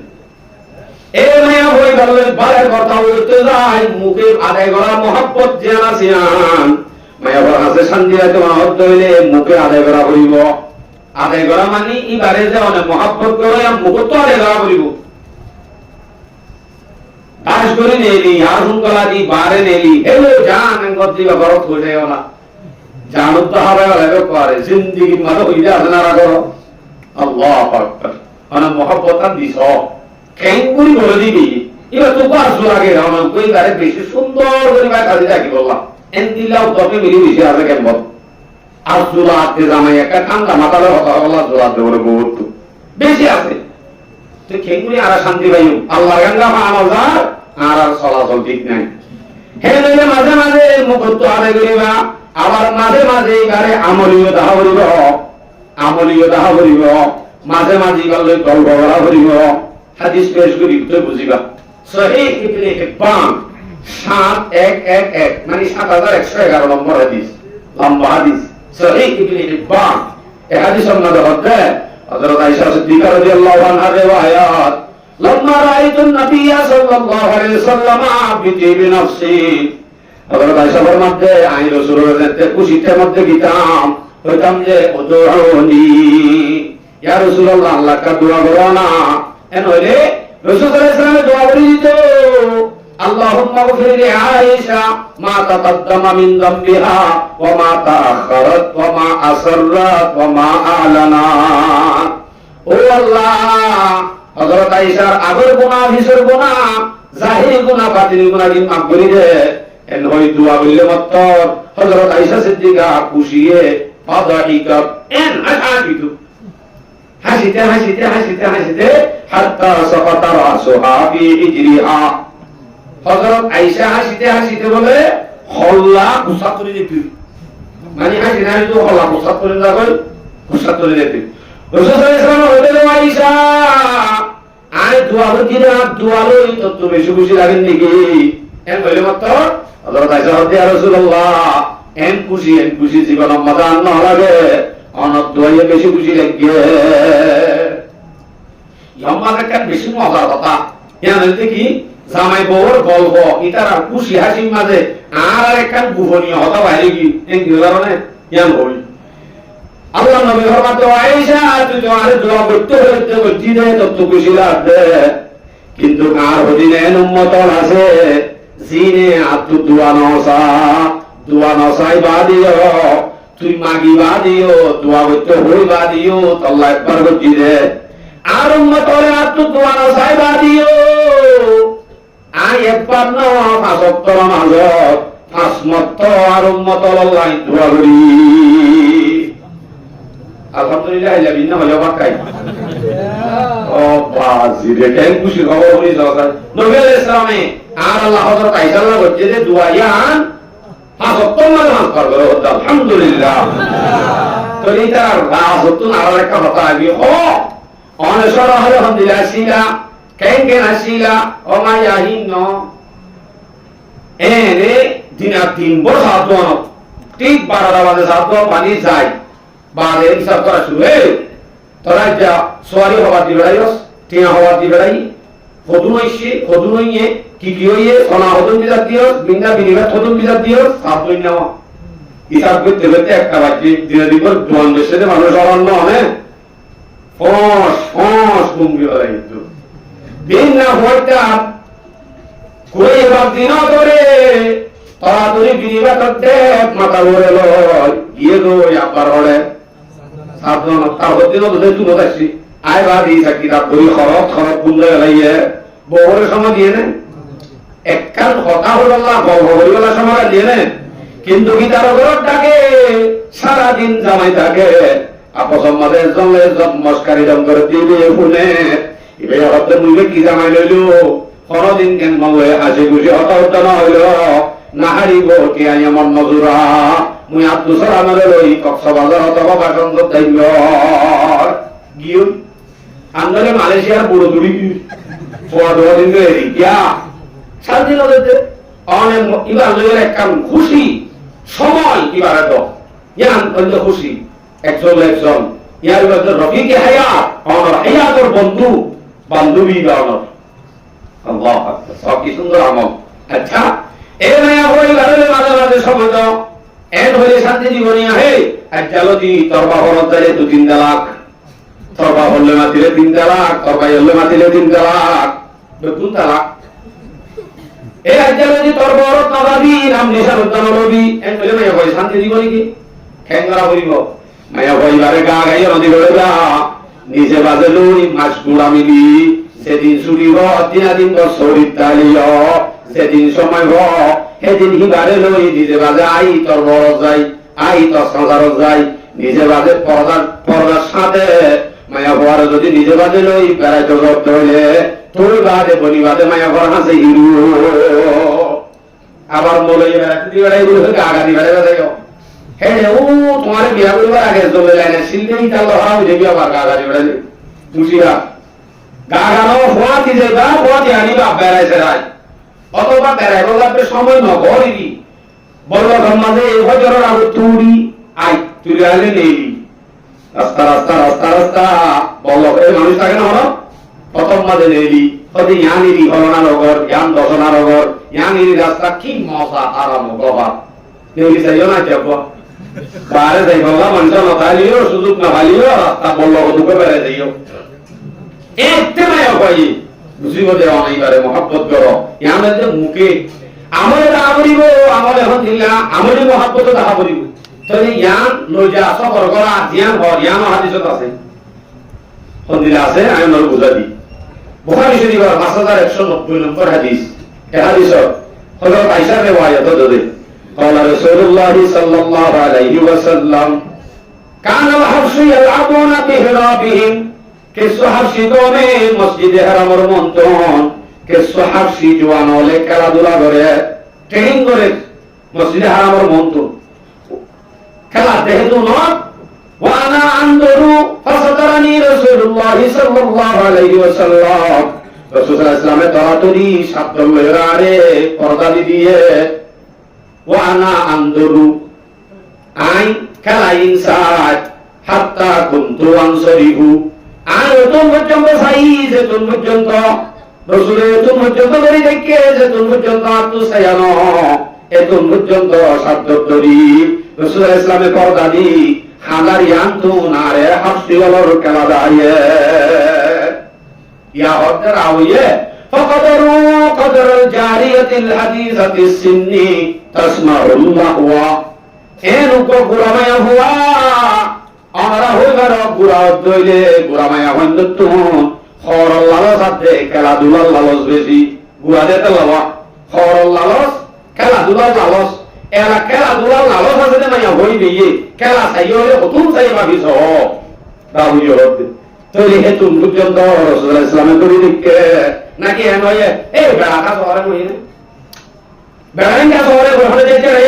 এ মায়া হই গেলে বালার কথা হইতো যাই মুখে আদায় করা মহব্বত জানা সিয়ান মায়া বড় আছে শান্তি আছে মহব্বত হইলে মুখে আদায় করা হইব আদায় করা মানে ইবারে যে অনেক মহব্বত করে মুখ তো আদায় করা হইব কাজ করে নেলি আর হুঙ্গলা দি বারে নেলি হেলো জান গদ্দিবা বরফ হয়ে যায় না জানুত তো হবে লাগে করে জিন্দেগি মানে হইলে আছে না রাখো আল্লাহু আকবার ana mohabbat দিছ কেঙ্গুরি বলে দিবি এবার তো পাঁচ লাগে রাউনা কই বারে বেশি সুন্দর করে ভাই কাজে থাকি বললাম এন্দিলাও তবে মিলি বেশি আছে কেমন আর জুলাতে জামাই একটা ঠান্ডা মাথালে কথা বলা জুলাতে বলে বহুত বেশি আছে তো কেঙ্গুরি আর শান্তি পাইও আল্লাহ গঙ্গা আমাজা আর চলাচল ঠিক নাই হে নইলে মাঝে মাঝে মুখত আদায় করিবা আবার মাঝে মাঝে এবারে আমলীয় দাহ করিব মাঝে মাঝে গল্লে গল্প করা করিব হাদিস পেশ করি তো বুঝিবা সহিহ ইবনে হিব্বান 7111 মানে 7111 নম্বর হাদিস লম্বা হাদিস সহিহ ইবনে হিব্বান এই হাদিস আমরা হচ্ছে হযরত আয়েশা সিদ্দিকা রাদিয়াল্লাহু আনহা রিওয়ায়াত لما رأيت النبي صلى الله عليه وسلم بطيب نفسي হযরত আয়েশা ফরমাতে আমি রাসূলের সাথে খুশিতে মধ্যে গিতাম হইতাম যে উদউনি ইয়া রাসূলুল্লাহ আল্লাহ কা দোয়া করো না এন হইলে রাসূল সাল্লাল্লাহু আলাইহি ওয়াসাল্লাম দোয়া করে দিত আল্লাহুম্মা গফির লি আয়েশা মা তাকাদ্দামা মিন যামবিহা ওয়া মা তাআখারাত ওয়া মা আসররাত ওয়া মা আলানাত ও আল্লাহ হযরত আয়েশার আগর গুনাহ হিসর গুনাহ জাহিরি গুনাহ বাতিনি গুনাহ কি মাফ করি দে এন হই দোয়া বললে মাত্র হযরত আয়েশা সিদ্দিকা খুশিয়ে ফাদাইকাত এন হাসিতু হাসিতে হাসিতে হাসিতে হাসিতে হাত্তা সাকাতা রাসুহা ফি হিজরিহা হযরত আয়েশা হাসিতে হাসিতে বলে হল্লা কুসাত করে দিতে মানে হাসি না তো হল্লা কুসাত করে যাবে কুসাত করে দিতে রাসূল সাল্লাল্লাহু আলাইহি ওয়াসাল্লাম বলে আয়েশা আয় দোয়া করছি না দোয়া লই তো তুমি বেশি খুশি লাগেন নাকি এন বলে মাত্র হযরত আয়েশা বলে ইয়া রাসূলুল্লাহ এন খুশি জীবন মজান না লাগে অনক দোয়াইয়ে বেশি খুশি লাগে ইয়ামাকে কান বেশি মজার কথা জানেন কি জামাই বউর গল্প ইতার খুশি হাসির মাঝে আর একখান গোপনীয় হতা বাইরে কি এই কারণে ইয়ান হই আল্লাহ নবী ফরমাতো আয়েশা তুই তো আরে দোয়া করতে করতে দে তো খুশি লাগবে কিন্তু আর হদিনে উম্মত আছে জিনে আতু দোয়া নসাই বাদিও তুই মাগি বাদিও দোয়া করতে হই বাদিও আল্লাহ একবার করতে দে আর উম্মত আতু দোয়া নসাই বাদিও আই একবার না পাঁচত্তর মাজত পাঁচমত্ত আর উম্মত আল্লাহ দোয়া করি আলহামদুলিল্লাহ যাবি না হলো বাকাই ও বাজি রে কেন খুশি খবর হই যাওয়া নবী আলাইহিস সালামে আর আল্লাহ হযরত আয়েশা আল্লাহ করতে যে দোয়া ইয়ান পাঁচত্তর মানে মান করবে আলহামদুলিল্লাহ তো এটা রাজতন আর একটা কথা আগে ও অনসর হলো আলহামদুলিল্লাহ শিলা কেন আসিলা ও মায়াহীন এনে দিনা তিন বড় সাধন ঠিক 12টা বাজে সাধন পানি যায় বারে হিসাব করা শুরু হয়ে তোরা যা সোয়ারি হওয়া দি বেড়াইস টিয়া হওয়া দি বেড়াই ফদু নইয়ে কি হইয়ে সোনা হদন বিজাত দিও বিন্দা বিনিবা হদন বিজাত দিও সাধন নাও হিসাব করতে করতে একটা বাজে দিনে দিব জোয়ান দেশে মানুষ অরণ্য হবে ফস গুমবি বেড়াই কিন্তু বিনা হইতা কই বাপ দিন ধরে তাড়াতাড়ি বিনিবা করতে মাথা ভরে লয় গিয়ে গো আবার হলে সাধন তার হতে তো তুই বলছিস আয় বাদি সাকি রাত ধরে খরচ বুঝলে লাইয়ে বহরের সময় দিয়ে নেন এককাল কথা হলো না গল্পলা সময় দিয়ে নেন কিন্তু কি তার ঘর ডাকে সারাদিন জামাই থাকে আপসম মাদের জলে মস্কারি দম করে দিয়ে শুনে এবার হতে মুখে কি জামাই লইল কোনদিন কেন মঙ্গলে হাসি খুশি হতা না হইল না হারিব কে আই আমার নজুরা মুই আব্দুল সালামের লই কক্সবাজার অথবা বাসন্ত দাইল গিয়ে আন্দোলনে মালয়েশিয়ার বুড়ো দুড়ি সোয়া দোয়া দিন ইয়া শান্তি নদীতে অনেক ইবার লইয়ের একখান খুশি সময় ইবার এত ইয়ান অন্য খুশি একজন ইয়ার মধ্যে রফিকে হায়াত অনর হায়াতর বন্ধু বান্ধবী অনর আল্লাহ সব কি সুন্দর আমল আচ্ছা এ মায়া হই ঘরের মাঝে মাঝে সময় দাও এন হইলে শান্তি জীবনী আহে আর জালতি তরবা হরত দিলে 2-3 তালাক তরবা হলে মাতিলে 3 তালাক তরবা হলে মাতিলে 3 তালাক 2 তালাক এই জালতি তরবা হরত নবাবি নাম নিশার উদ্দান নবী এন হইলে মায়া হই শান্তি জীবনী কি খেঙ্গরা হইব মায়া হই বারে গা গাইয়া নদী বলে যা নিজে বাজে লই মাছ গুড়া মিলি সেদিন ছুটিব দিন বছরিত তালিয় সেদিন সময় হ সেদিন হিবারে লই নিজে বাজে আই তোর বড় যাই আই তোর সংসার যাই নিজে বাজে পর্দার সাথে মায়া হওয়ার যদি নিজে বাজে লই বেড়াই তো করতে হইলে তুই বাদে বনি বাদে মায়া ঘর হাসে হিরু আবার বলে বেড়াতে দিয়ে বেড়াই আগা দিয়ে বেড়াই বেড়াই হ্যাঁ ও তোমার বিয়া করবার আগে চলে যায় না শিল্পী তার লড়া হয়ে যাবি আবার আগা দিয়ে বেড়াই খুশিরা গা গানো হওয়া দিয়ে যাইবা হওয়া দিয়ে আনিবা বেড়াইছে রায় অথবা বেড়াইব লাগবে সময় নগরিবি বলল মাঝে এই হজরের আগে তুড়ি আই তুই আইলে নেইলি রাস্তা রাস্তা রাস্তা রাস্তা বলল এই মানুষ থাকে না হলো প্রথম মাঝে নেইলি হতে ইয়ানিরি হলনা নগর ইয়ান দশনা নগর ইয়ানিরি রাস্তা কি মজা আরাম গবা নেইলি চাইও না যাব বারে যাই বললা মানুষ না তাইলিও সুযোগ না ভালিও রাস্তা বলল দুকে বেড়াই যাইও একতে মায়া পাই বুঝিবতে অনেকবারে মহাব্বত করো ইয়ামে মুখে আমলে দেখা করিব আমলে এখন দিলা আমলে মহাব্বত দেখা করিব তাহলে ইয়ান লৈ যা সফর করা জ্ঞান হর ইয়ান হাদিসত আছে হন্দিলা আছে আমি নর বুঝা দি বুখারী শরীফের 5190 নম্বর হাদিস। এই হাদিসত হযরত আয়েশা riwayat আছে قال رسول الله صلى الله عليه وسلم كان الحبش يلعبون بهرابهم کہ حبشی دونے مسجد حرامর মন্তন کہ হাবশি জওয়ান হলে খেলাধুলা করে ট্রেনিং করে মসজিদে হারামের মন্তন খেলা দেহেতু নয় وانا انظر فسترني رسول الله صلى الله عليه وسلم রাসূল সাল্লাল্লাহু আলাইহি ওয়াসাল্লাম তরাতরি শব্দ লয়রারে পর্দা দিয়ে وانا انظر আই খেলা ইনসাদ হাত্তা কুনতু আনসরিহু আর তোম পর্যন্ত সাইজ তোম পর্যন্ত রাসূলের তোম পর্যন্ত করে দেখে যে তোম পর্যন্ত আত্ম সায়ানো এতম পর্যন্ত শব্দ তরি রাসূল ইসলামে পর্দা দি হাজার ইয়ান্তু নারে হাফসি ওয়ালার খেলা দায়ে ইয়া হদ্দার আউয়ে ফকদরু কদরুল জারিয়াতিল হাদিসাতিস সিন্নি তাসমাউল্লাহু এনুকো গুরামায়া হুয়া আমরা হইবার গুরা দইলে গুরামায়া হইন্দতু খরল লালস আছে খেলাধুলার লালস বেশি গুরা দেতে লাবা খরল লালস খেলাধুলার লালস এলা খেলাধুলার লালস আছে যে মাইয়া হই দিয়ে খেলা চাইলে কতুন চাই ভাবিছ রাহুল হতে তৈরি হেতু পর্যন্ত রাসূলুল্লাহ ইসলামে করি দিকে নাকি এনয়ে এই বেড়া শহরে মহিনে বেড়াঙ্গা শহরে ঘরে যেতে রে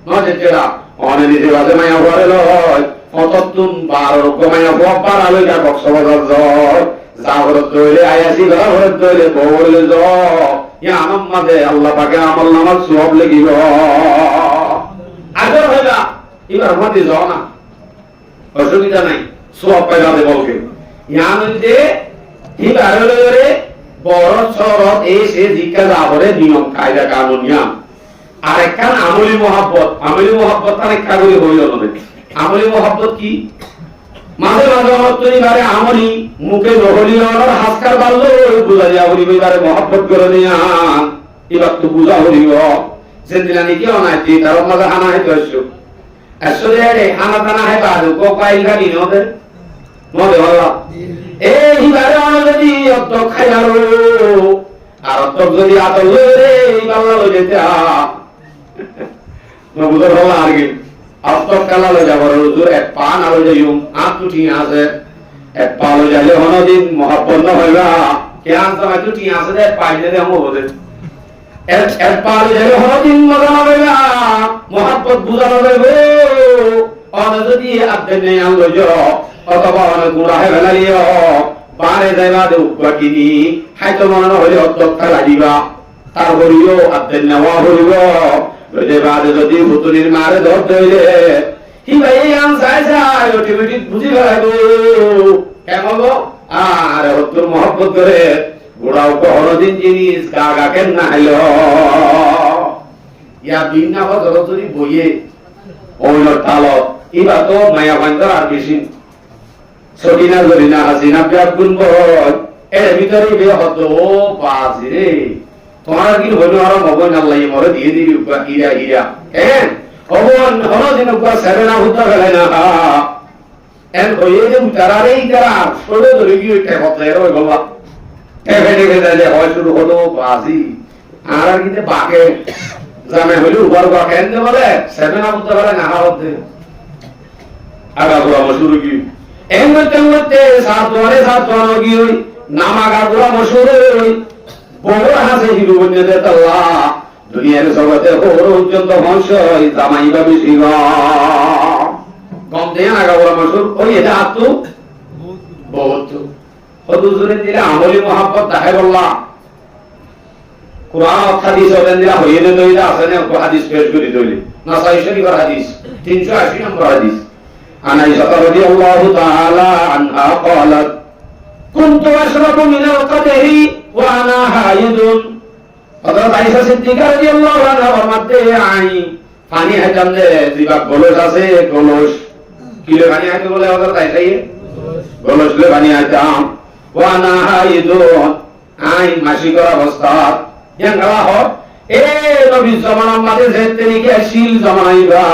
ন যেতেরা অনে দিতে বাজে মাইয়া ঘরে লয় কততুন 12 কমাইয়া বাবার আলো যা কক্সবাজার যায় জাগরত দইলে আয়াসি গলা ঘরে দইলে বলে য ইয়া আমম মাঝে আল্লাহ পাকে আমল নামাজ সওয়াব লাগিব আগর হইবা এবার মতে যাও না অসুবিধা নাই সওয়াব পাইবা দে বলকে ইয়ানতে হিবারে বড় শরত এই সে জিকা যাবরে নিয়ম কায়দা কানুন নিয়ম আরেকখান আমলি মোহাব্বত আরেকটা করে হইল না আমলি মোহাব্বত কি মাঝে মাঝে অন্তরি বারে আমলি মুখে নহলি আর হাসকার বাড়লো বুঝা যা হরি বারে মোহাব্বত করে নিয়া এবার তো বুঝা হরিব সেদিনা নাকি অনাইতি তার মাঝে হানা হইতো আসলে রে হানা টানা হয় বাদু কো পাইল গানি নদে নদে হল্লা এই বারে অনদি অত খাইলারো আর অত যদি আতল রে বাল্লা লই যেতে বুঝা হল্লা আর কি অত কালা লই যাবার হুজুর এক পান আলো যাইম আট টুটি আছে এক পালো যাইলে অনদিন মহাপন্ন হইবা কে আনসামা টুটি আছে দে পাইলে দে আমো বলে এক পালো যাইলে অনদিন মজা হইবা মহাব্বত বুঝানো যাবে অন যদি আদে নে আলো যো অথবা অন গুড়া হে বেলালিও বারে যাইবা দে উপাকিনি হাইতো মনে হইলে অত খেলা দিবা তার হরিও আদে নেওয়া হইব ওই বাদে যদি পুতুলির মারে ধরতে হইলে কি ভাই আন সাই সাই অটোমেটিক বুঝি ফেলাইবো কেমন গো আর তোর মহব্বত করে গোড়াও কহরদিন জিনিস গা গা কেন না হইল ইয়া বিন্না বা ধরতরি বইয়ে ওইল তাল ইবা তো মায়া ভাইন্দর আর বেশি সকিনা জরিনা হাসিনা বিয়াত গুনব এর ভিতরে বিয়ে হতো বাজি রে তোমার কি হইল আর মগন আল্লাহ মরে দিয়ে দিবি হিরা হিরা হ্যাঁ ভগবান হলো দিন উপর সেরেনা হতে গেলে না এন হইয়ে যে উতারারে ইতারা সরে ধরে গিয়ে একটা কথা এর ওই বাবা এফে দেখে দিলে হয় শুরু হলো বাজি আর কিন্তু বাকে জামে হইল উপর বাকে এনে বলে সেরেনা হতে গেলে না হতে আগা গোরা শুরু কি এন মতে সাত দোয়ারে গিয়ে নামাগা গোরা মশুরে বড় হাসে হিরু বনে দে আল্লাহ দুনিয়ার জগতে বড় পর্যন্ত হংসই জামাইবা বেশি গম দেন আগা বড় মশুর ওই এটা আত্ম বহুত হুজুরে দিলে আমলি মোহাব্বত দেখাই বললা কুরআন হাদিস ওদের দিলা হইয়ে দে দইলা আছে না হাদিস পেশ করে দইলে নাসাই শরীফের হাদিস 380 নম্বর হাদিস আনাইসা রাদিয়াল্লাহু তাআলা আনহা قالت كنت اشرب من القدح وانا حائض হযরত আয়েশা সিদ্দিকা রাদিয়াল্লাহু আনহা ফরমাতে আই পানি হাইতাম যে জিবা গলস আছে গলস কিলে পানি হাইতে বলে হযরত আয়েশা গলস লে পানি হাইতাম ওয়ানা হাইদুন আই মাসিক অবস্থা ইয়াঙ্গলা হ এ নবী জামানার মাঝে যেতে নিকে শিল জামানাইবা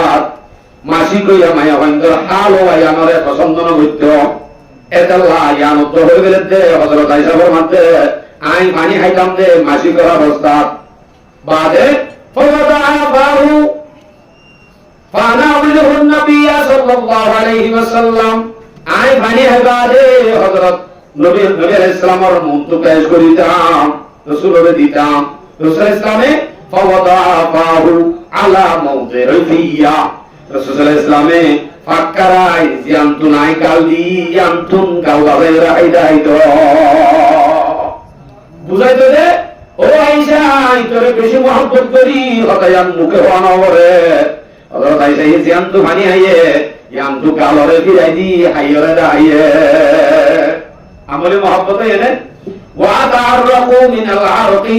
মাসিক হইয়া মায়া বন্ধর হাল হইয়া আমারে পছন্দ না হইতো এতাল্লাহ ইয়ানত হয়ে গেলে দে হযরত আয়েশা ফরমাতে আই পানি খাইতাম দে মাসি করা অবস্থা বাদে ফওয়াদা বাহু ফানাউলুহু নবী সাল্লাল্লাহু আলাইহি ওয়াসাল্লাম আই পানি খাইবাদে হযরত নবী আলাইহিস সালামের মুন্ত পেশ করিতাম রাসূলকে দিতাম রাসূল ইসলামে ফওয়াদা বাহু আলা মাউযিরিয়া রাসূল ইসলামে ফাক্কারাই জিয়ামতুন আই কালদি ইয়ামতুন কাওয়াবে রাইদাইতো বুঝাইতো দে ও আয়েশা আই তোরে বেশি মহব্বত করি হতায়ান মুখে হওয়া করে হযরত আয়েশা এই জিয়ামতু পানি আইয়ে ইয়ামতু কালরে ফিরাই দি হাইয়রে রাইয়ে আমলে মহব্বত এনে ওয়া তাআররাকু মিনাল আরকি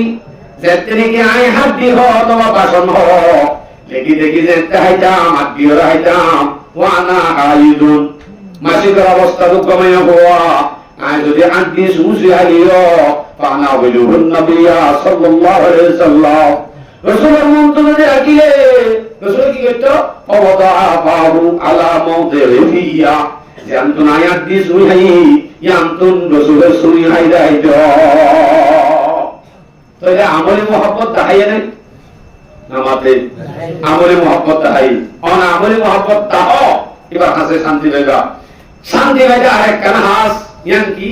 যেতনে কি আই হাব্বি হ তোমা বাসন হ লেগি দেখি যে তাইতাম আদিও রাইতাম ওয়ানা আইদুন মাসিকের অবস্থা তো কমে হওয়া আই যদি আদি সুসি আইও পানা বলুন নবী সাল্লাল্লাহু আলাইহি সাল্লাম রাসূলের মুন্তজে আকিলে রাসূল কি করতো ওয়াদা বাহু আলা মাউযিরিয়া জানতুন আয়াত দি সুই হাই ইয়ামতুন রাসূলের সুই হাই দাইতো তো এটা আমলে মোহাব্বত দেখায় না নামাতে আমলে মোহাব্বত দেখাই অন আমলে মোহাব্বত দাও এবার হাসে শান্তি পাইবা আরেক কানা হাস ইয়ান কি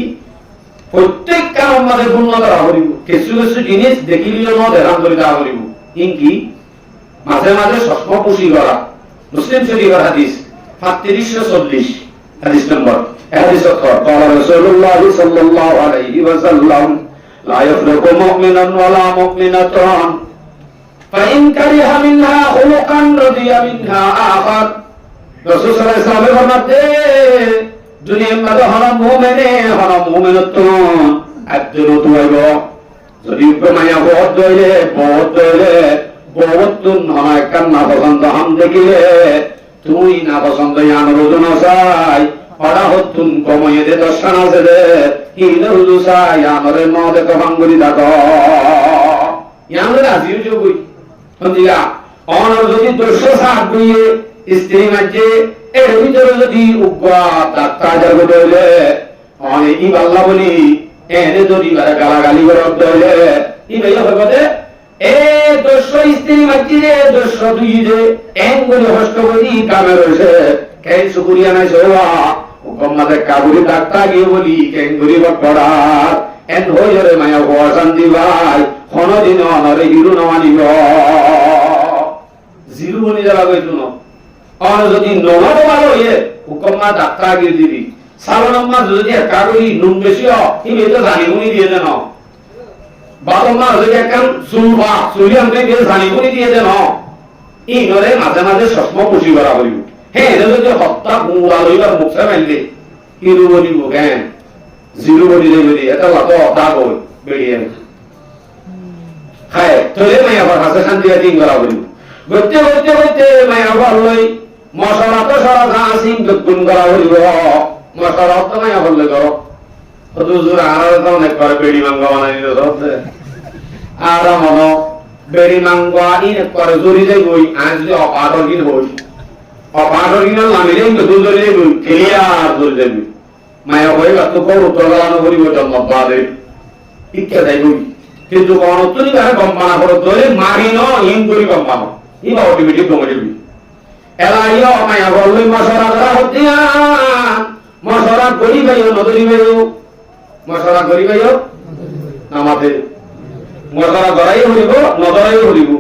প্রত্যেক কারণ মাঝে পূর্ণতা হরিব কিছু কিছু জিনিস দেখিলিও ন দেখান করে দেওয়া হরিব ইনকি মাঝে মাঝে সস্ম খুশি করা মুসলিম শরীফের হাদিস 3540 হাদিস নম্বর হাদিস অক্ষর قال رسول الله صلى الله عليه وسلم لا يفرق مؤمن ولا مؤمنة فإن كره منها خلقا رضي منها آخر রাসূল সাল্লাল্লাহু আলাইহি ওয়াসাল্লাম ফরমাতে দুনিয়ার মধ্যে হন মুমিনতুন একজন তুইব যদি প্রমায়া বহুত দইলে বহুতুন হয় কান না পছন্দ হাম দেখিলে তুই না পছন্দ ইয়ান রোজন চাই পড়া হতুন কময়ে দে দর্শন আছে দে হিল রুজু চাই আমরে ন দেখো ভাঙ্গুরি দেখো ইয়ানরে আজিও যোগই সন্দিয়া অন যদি দর্শন সাথ দিয়ে স্ত্রী মাঝে এর ভিতরে যদি উগ্রা ডাক্তার হইলে অনেক ই বাল্লা বলি এনে যদি গালাগালি করে ই ভাই হবে এ দোষ স্ত্রী মাঝে রে দোষ দুই যে এঙ্গুলি হস্ত করি কামে রয়েছে কেন সুকুরিয়া নাই সোয়া উকম্মাদের কাবুরি ডাক্তার গিয়ে বলি কেঙ্গুরি বড়া এন হইরে মায়া হওয়া শান্তি ভাই কোনদিন অনরে হিরু নমানিব জিরু বনি যাবা কইতো না আর যদি নমানো ভালো হয়ে হুকম্মা ডাক্তার গিয়ে দিবি সালাম্মা যদি কাগরি নুন বেশি তুমি তো জানি উনি দিয়ে দেন বালম্মা যদি একখান সুলভা সুলিয়ান দিয়ে জানি উনি দিয়ে দেন ই নরে মাঝে মাঝে সস্ম খুশি করা বলিব হ্যাঁ এটা যদি হত্যা গুঁড়া লইবার মুখে মারলে ইরু বলিব হ্যাঁ জিরু বলি যদি এটা লাত দাগ বেরিয়ে খায় তোরে মাইয়া হাসে শান্তি দিন করা বলিব গতে গতে গতে মায়া বললই মশলা তো সারা আসিম দুগুণ করা হইব মশলা তো মায়া বললে করো হুজুর আর তো অনেক করে বেড়ি মাংগা বানাই দিতে হচ্ছে আর মনো বেড়ি মাংগা ইন করে জুরি যাই বই আজ যদি অপারগিন হই অপারগিন নামিলে দুধ ধরে যাই ক্লিয়ার জুরি যাই মায়া হইবা তো করো তো গালানো করিব জন্ম বাদে ইচ্ছা দেয় বই কিন্তু কোন তুই কারে কম্পানা করো ধরে মারি ন ইন করি কম্পানা ইবা অটোমেটিক কমে এলাইও মায়া বললই মশলা করা হচ্ছে মশলা করি ভাইও নদরি ভাইও মশলা করি ভাইও নামাতে মশলা গড়াই হইব নদরাই হইব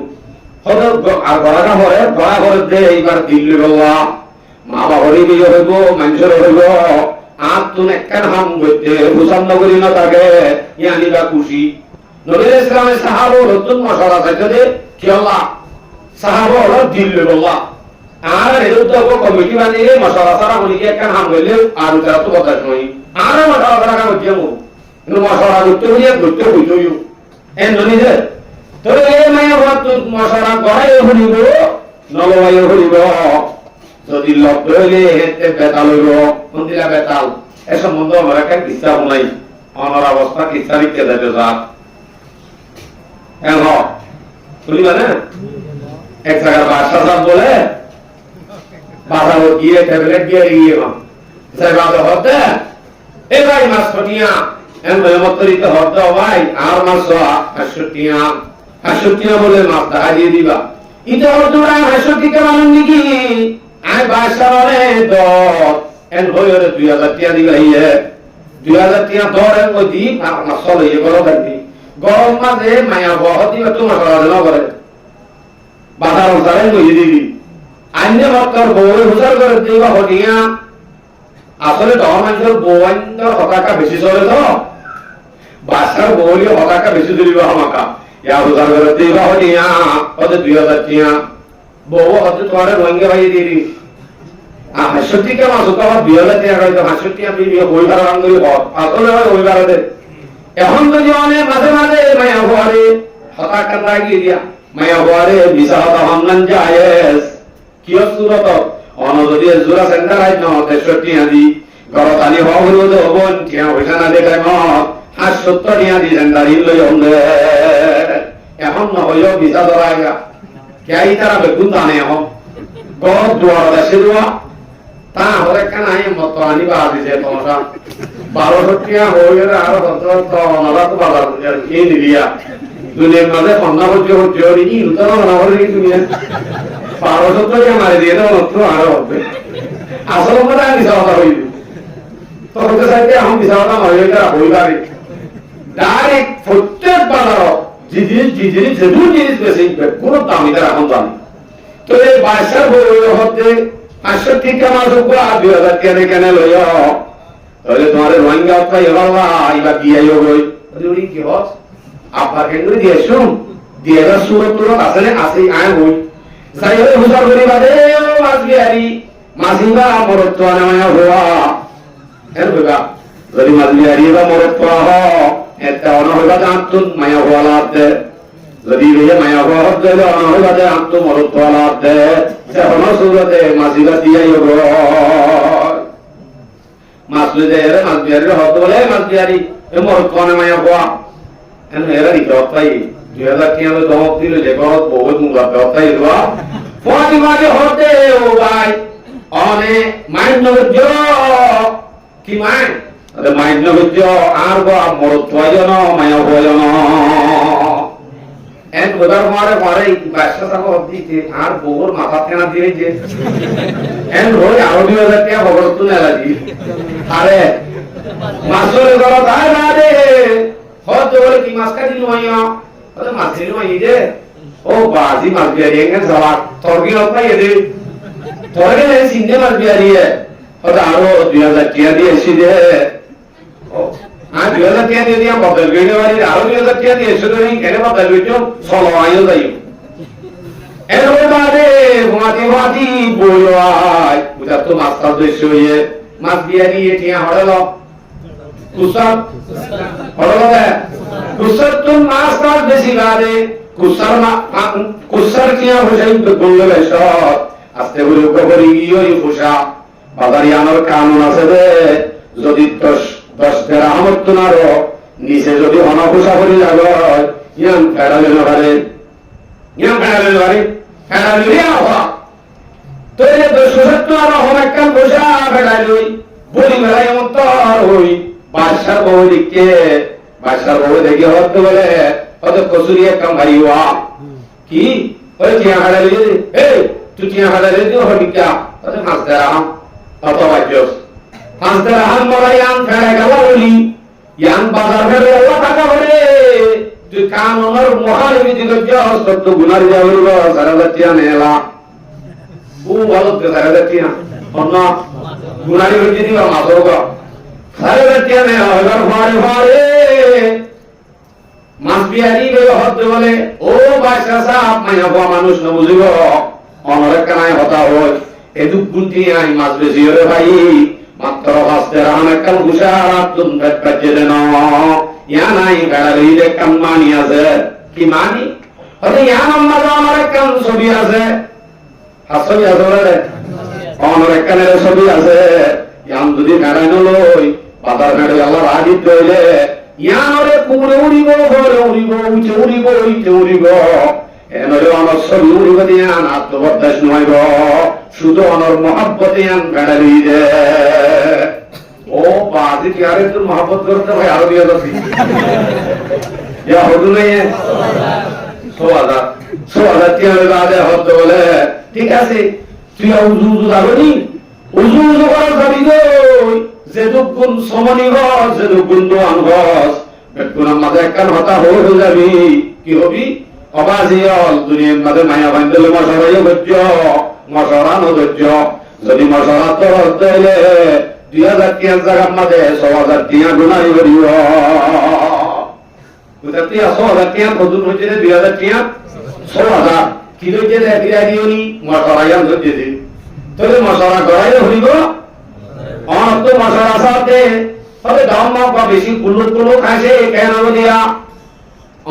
হত আর গড়াটা হরে গড়া করে দে এইবার দিল্লি বললা মা বাবারই বিয়ে হইব মানুষের হইব আর তুন একখান হাম করতে হুসান নগরী না থাকে ইয়ানিবা খুশি নবী ইসলামের সাহাবা নতুন মশলা চাইতে দে কি আল্লাহ সাহাবা হলো দিল্লি বললা আর এর তো কমিটি বানিয়ে মশলা সারা বলি একখান হাম হইলে আর তারা তো কথা শুনি আর মশলা সারা কাম দিও কিন্তু মশলা করতে হইতইও এন ননি দে তোরে এই মায়া বাত মশলা গড়াই হইব নলবাই হইব যদি লব হইলে হেতে বেতাল হইব কোনদিলা বেতাল এ সম্বন্ধ আমার একটা কিচ্ছা নাই অনর অবস্থা কিচ্ছা লিখতে যাবে যা কেন শুনিবা না এক জায়গার বাদশাহ সাহেব বলে বাজারে গিয়ে ট্যাবলেট দিয়ে গিয়ে সাহেব হতে এ ভাই মাছ ফটিয়া এম মতরিত হদ ভাই আর মাছ 68 বলে মাছ দেখা দিয়ে দিবা ইতো তোরা 68 কে মানুষ নাকি আই বাসারে দত এন হইরে 2000 টাকা দিবা ইয়ে 2000 টাকা ধরে ওদি মাছ লইয়ে বড় থাকবি গরম মাঝে মায়া বহতি তোমার করা করে বাজার ওসারে লইয়ে দিবি আইনে মতর বউরে হুজার করে দিবা হটিয়া আসলে মানুষের বউয়াইন্দর হকাকা বেশি চলে তো বাসার বউলি হকাকা বেশি দিবা আমাকা ইয়া হুজার করে দিবা হটিয়া হতে 2000 টাকা বউ হতে তোমার রঙে ভাই দিবি 68 কে মাস তো 2000 টাকা কইতো 68 আমি বই ভাড়া রাম করি আসলে ওই ভাড়াতে এখন যদি অনেক মাঝে মাঝে মায়া হওয়ারে হকাকা লাগিয়ে দিয়া মায়া হওয়ারে ভিসা হতা হামলান জায়েজ কিয় সুরত অনজদি জোড়া সেন্টার আই ন 63 আদি গরতালি হওয়ার তো হবন টিয়া পয়সা না দেখায় ন 70 টিয়া দি সেন্টার ইল লই হন্দে এখন ন হইও ভিসা ধরাইগা কেই তারা বেগুন জানে এখন গর দুয়ার দেশে দুয়া তা হরে কানাই মত আনি বা দিছে তোমার 1200 টিয়া হইরে আর তো নলা তো বাজার এই নিলিয়া দুনিয়ার মাঝে পন্না হচ্ছে হচ্ছে কি উত্তর না হরে কি দুনিয়া 1200 টাকা মারি দিয়ে দাও তো আরো হবে আসল কথা আমি সাদা হইব তো হতে চাইতে আমি বিসাদা হইটা হইবারে ডাইরেক্ট প্রত্যেক বাজার জিনিস যেমন জিনিস বেশি কোনো দামি তার এখন দামি তো এই বাসার বই হতে 68 টাকা মাস উপর 2000 টাকা কেন লইয়া তাহলে তোমার রোহিঙ্গা পাই বাবা ইবা কি আইও গই ওই কি হস আপনার কেন দিয়ে শুন দিয়ে যা সুরত তো আসলে আসে আয় হই যাই হই হুজার করি বাদে মাছ বিহারি মাসিবা মরত আনায়া হওয়া এর বাবা যদি মাছ বিহারি বা মরত হ এটা অন হইবা জানতুন মায়া হওয়ালাতে যদি রে মায়া হওয়া হতে অন হইবা জানতুন মরত হওয়ালাতে যখন সুরতে মাসিবা দিয়াই হবো মাছ লইতে এর মাছ বিহারি হতে বলে মাছ বিহারি এ মরত আনায়া হওয়া এন এরা নি পাই 2000 টাকা জমা দিল যে বহুত বহুত মুগা পাই দেওয়া ফোয়াটি মাঝে হতে ও ভাই অনে মাইন্ড নগর কি মাইন্ড আরে মাইন্ড নগর আর গো মরত প্রয়োজন মায়া প্রয়োজন এন গোদার মারে বাসা সামো দিতে আর বউর মাথা কেনা দিয়ে যে এন রোজ আরো 2000 টাকা বগর তুলে লাগি আরে মাসরে গড় দাই না দে হতে বলে কি মাছ কাটি নইয়া আরে মাছ দিন নই দে ও বাজি মাছ বিয়ারি এঙ্গে যাওয়া তরগি লপাই দে তরগি নে সিন্ধে মাছ বিয়ারি হতে আরো 2000 টাকা দিয়ে এসি দে ও আর 2000 টাকা দিয়ে দিয়া বদল গইলে বাড়ি আরো 2000 টাকা দিয়ে এসে ধরে কেন বদল গইছো চলো আইও যাইও এর বাদে মাটি বইলাই বুঝা তো মাছ কাজ দেশে হইয়ে মাছ বিয়ারি এটিয়া হড়ালো কুসার হড়ালো দে কুসার তো মাছ কাজ বেশি বাদে কুসার কিয়া হোসাই তো বললে বেশত আস্তে বলে কবরি গিয়ে হোসা বাজারি আমার কানুন আছে দে যদি 10 দেড়হামত তোনারো নিচে যদি অনাপোষা করে যাব ইয়ান ফেরালে পারে ফেরালে হওয়া তো এই 1070 আর অনেক কাম পোষা ফেরালই বলি বেড়াই অন্তর হই বাদশার বউ দেখে হতে বলে হয়তো কসুরি এক কাম ভাইয়া কি ওই টিয়া হারালি এই তুই টিয়া হারালি দিও হটিকা হয়তো মাছ দেরাম অত বাজ্যস মাছ দেরাম মরাই আন ফেরা গেল বলি ইয়ান বাজার ফেরে আল্লাহ টাকা ভরে তুই কাননের মহানবী দিগজ সত্য গুনার যাবরিব সারা টিয়া নেলা ও ভালো সারা টিয়া অন্য গুনারি হইতে দিবা মাছর গো সারা টিয়া নে হইবার ফারে মাছ বিহারি হতে বলে ও বাদশা সাহেব মায়া হওয়া মানুষ না বুঝিব অনরেক কানায় হতা হয় এদু গুনতি আই মাছ বেশি হরে ভাই মাত্র হাসতে রাম একদম গুসার আব্দুল বাজ্জে দেন ইয়া নাই বেড়ালি একদম মানি আছে কি মানি আরে ইয়া আম্মা আমার একদম ছবি আছে হাসবি আছে বলে অনরেক কানের ছবি আছে ইয়াম যদি বেড়াই নলই বাজার বেড়ে আল্লাহ রাজিত হইলে ইয়ানরে কুমরে উড়িব ঘরে উড়িব উঠে উড়িব ইতে উড়িব এনরে অনর ছবি উড়িব দিয়ান আত্মবদাস নইব শুধু অনর মহাব্বতে আন বেড়ালি দে ও বাজি বাতি টিয়ারে তোর মহব্বত করতে ভাই আরো দিয়ে যাচ্ছি ইয়া হদু নেই 6,000 টিয়ারে বাদে হতে বলে ঠিক আছে তুই উজু উজু যাবনি উজু উজু করার যাবি গই যে দুগুণ সমনি গছ যে দুগুণ দোয়ান গছ বেকুনার মাঝে একখান হতা হয়ে যাবি কি হবি অবাজিয়ল দুনিয়ার মাঝে মায়া বান্ধলে মশারাইও ধৈর্য মশারানো ধৈর্য যদি মশারা তো হতে হইলে 2,000 টিয়ার জায়গার মাঝে 6,000 টিয়া গুণাই করিব 6,000 টিয়া কদুর হয়েছে 2,000 টিয়া 6,000 কি হয়েছে ফিরাই দিওনি মশারাইয়ান ধৈর্য দিন তাহলে মশারা গড়াইলে হইব অনন্ত মশারা সাথে তবে দাম বা বেশি কুলো খাইছে কেন দিয়া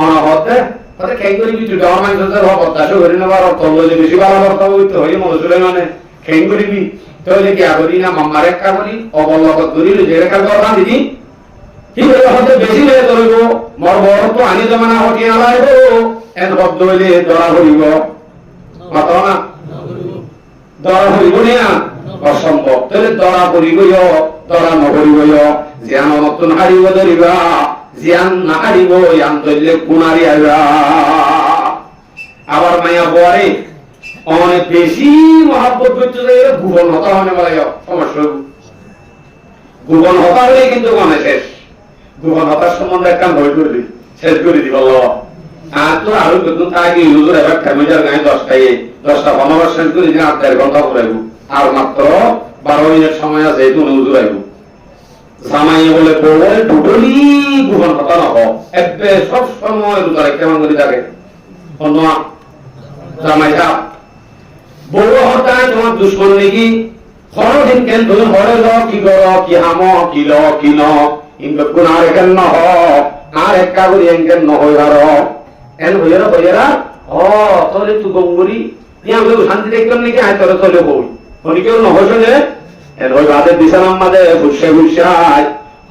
অনহতে তাহলে খেই করি তুই দাম মাইছে হবতাশ করি না বার তললে বেশি ভালো করতে হইতো হই মজুরে মানে খেই করিবি তাহলে কি আগরি না মামার একটা করি অবলগত করি যে রেখা কথা দিদি কি হতে বেশি হয়ে ধরিব মর বড় তো আনি জমানা হটি আলাইব এন শব্দ হইলে ধরা হইব মাতা না ধরা হইব না অসম্ভব তাহলে ধরা করিবই ধরা নকরিবই জ্ঞান নতুন হারিব ধরিবা জ্ঞান না হারিব জ্ঞান ধরলে কুনারি আইবা আবার মায়া বরে অনেক বেশি মহাব্বত করতে যাই ভুবন হতা হনে বলে সমস্যা ভুবন হতা হলে কিন্তু মানে শেষ ভুবন হতার সম্বন্ধে একটা বই করবি শেষ করে দিব আর তো আরো কিন্তু তাকে ইউজুর এবার ফ্যামিলির গায়ে 10টা 15 শেষ করে দিন 8 ঘন্টা পড়াইব আর মাত্র 12 মিনিট সময় আছে তুমি হুজুর আইব জামাই বলে বলে টোটালি ভুবন হতা না হোক একবে সব সময় রোজা কেমন করে থাকে অন্য জামাই সাহেব বড় হতায় তোমার দুশ্মন নাকি খরদিন কেন তুমি হরে ল কি কর কি হাম কি ল কি ন ইনবে কোন আর কেন ন হ আর একটা করি এনকেন ন হইবার এন হইরা ও তোরে তুই গঙ্গুরি নিয়া আমি শান্তি দেখলাম নাকি আয় তোরে চলে বই উনি কেউ ন হইছে এন ওই বাদে বিছানার মাঝে ফুসে ফুসাই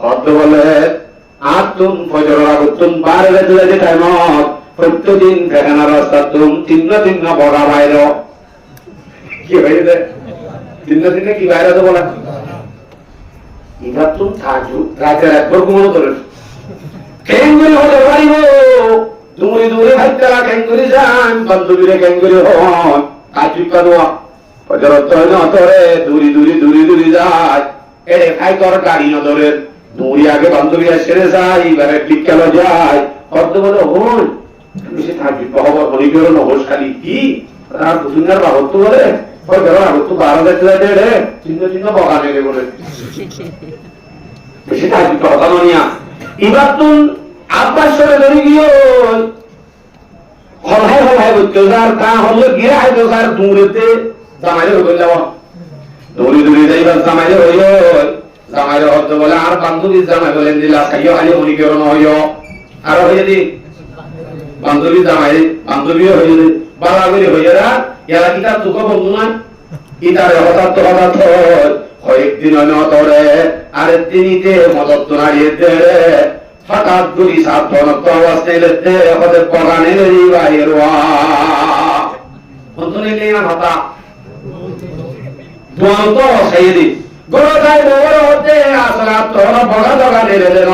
হদ বলে আর তুম ফজর রাগুতুম বারে বেজে যে টাইমত প্রত্যেকদিন ফেরানোর রাস্তা তুম তিন বড়া বাইর কি হয়েছে তিন কি বাইরে তো বলা এবার তুমি থাকু রাতের একবার ঘুমানো তোর খেঙ্গুরি হতে পারিব তুমি দূরে ভাইতারা খেঙ্গুরি যান বান্ধবীরে খেঙ্গুরি হন কাজু কাদুয়া ফজরত না তোরে দূরি যায় এরে খাই তোর গাড়ি না ধরে দূরি আগে বান্ধবী সেরে যায় এবারে টিকাল যায় হতে বলে হন বেশি থাকবি বাবা হলি করো নহস খালি কি আর দুনিয়ার বাবদ তো বলে ওই ধরো আর তো 12 যাইতে রে চিহ্ন বকা নেবে বলে বেশি থাকবি কথা ননিয়া এবার তুই আব্বাস সরে ধরে গিয়ে হলাই বুঝতে যার তা হলো গিয়ে আইতো স্যার দূরেতে জামাইলে হয়ে যাওয়া দূরে যাইবার জামাইলে হইল জামাইলে হতে বলে আর বান্ধবী জামাই বলেন দিলা খাইও খালি উনি কেউ নয় আর হয়ে দি বান্ধবী জামাই বান্ধবীও হয়ে দি বালা করে হইয়া এরা কি তার দুঃখ বন্ধু নয় ইতারে হঠাৎ কয়েকদিন নতরে আরে তিনিতে মদত তো নাড়িয়ে দে হঠাৎ দুই সাত ঘনত্ব অবস্থায় লেতে হতে পগানে নেই বাইর বন্ধু নেই না হতা দোয়ান তো সেই দি গড়া যায় বড় হতে আসলা তোরা বড় দগা নেলে দেন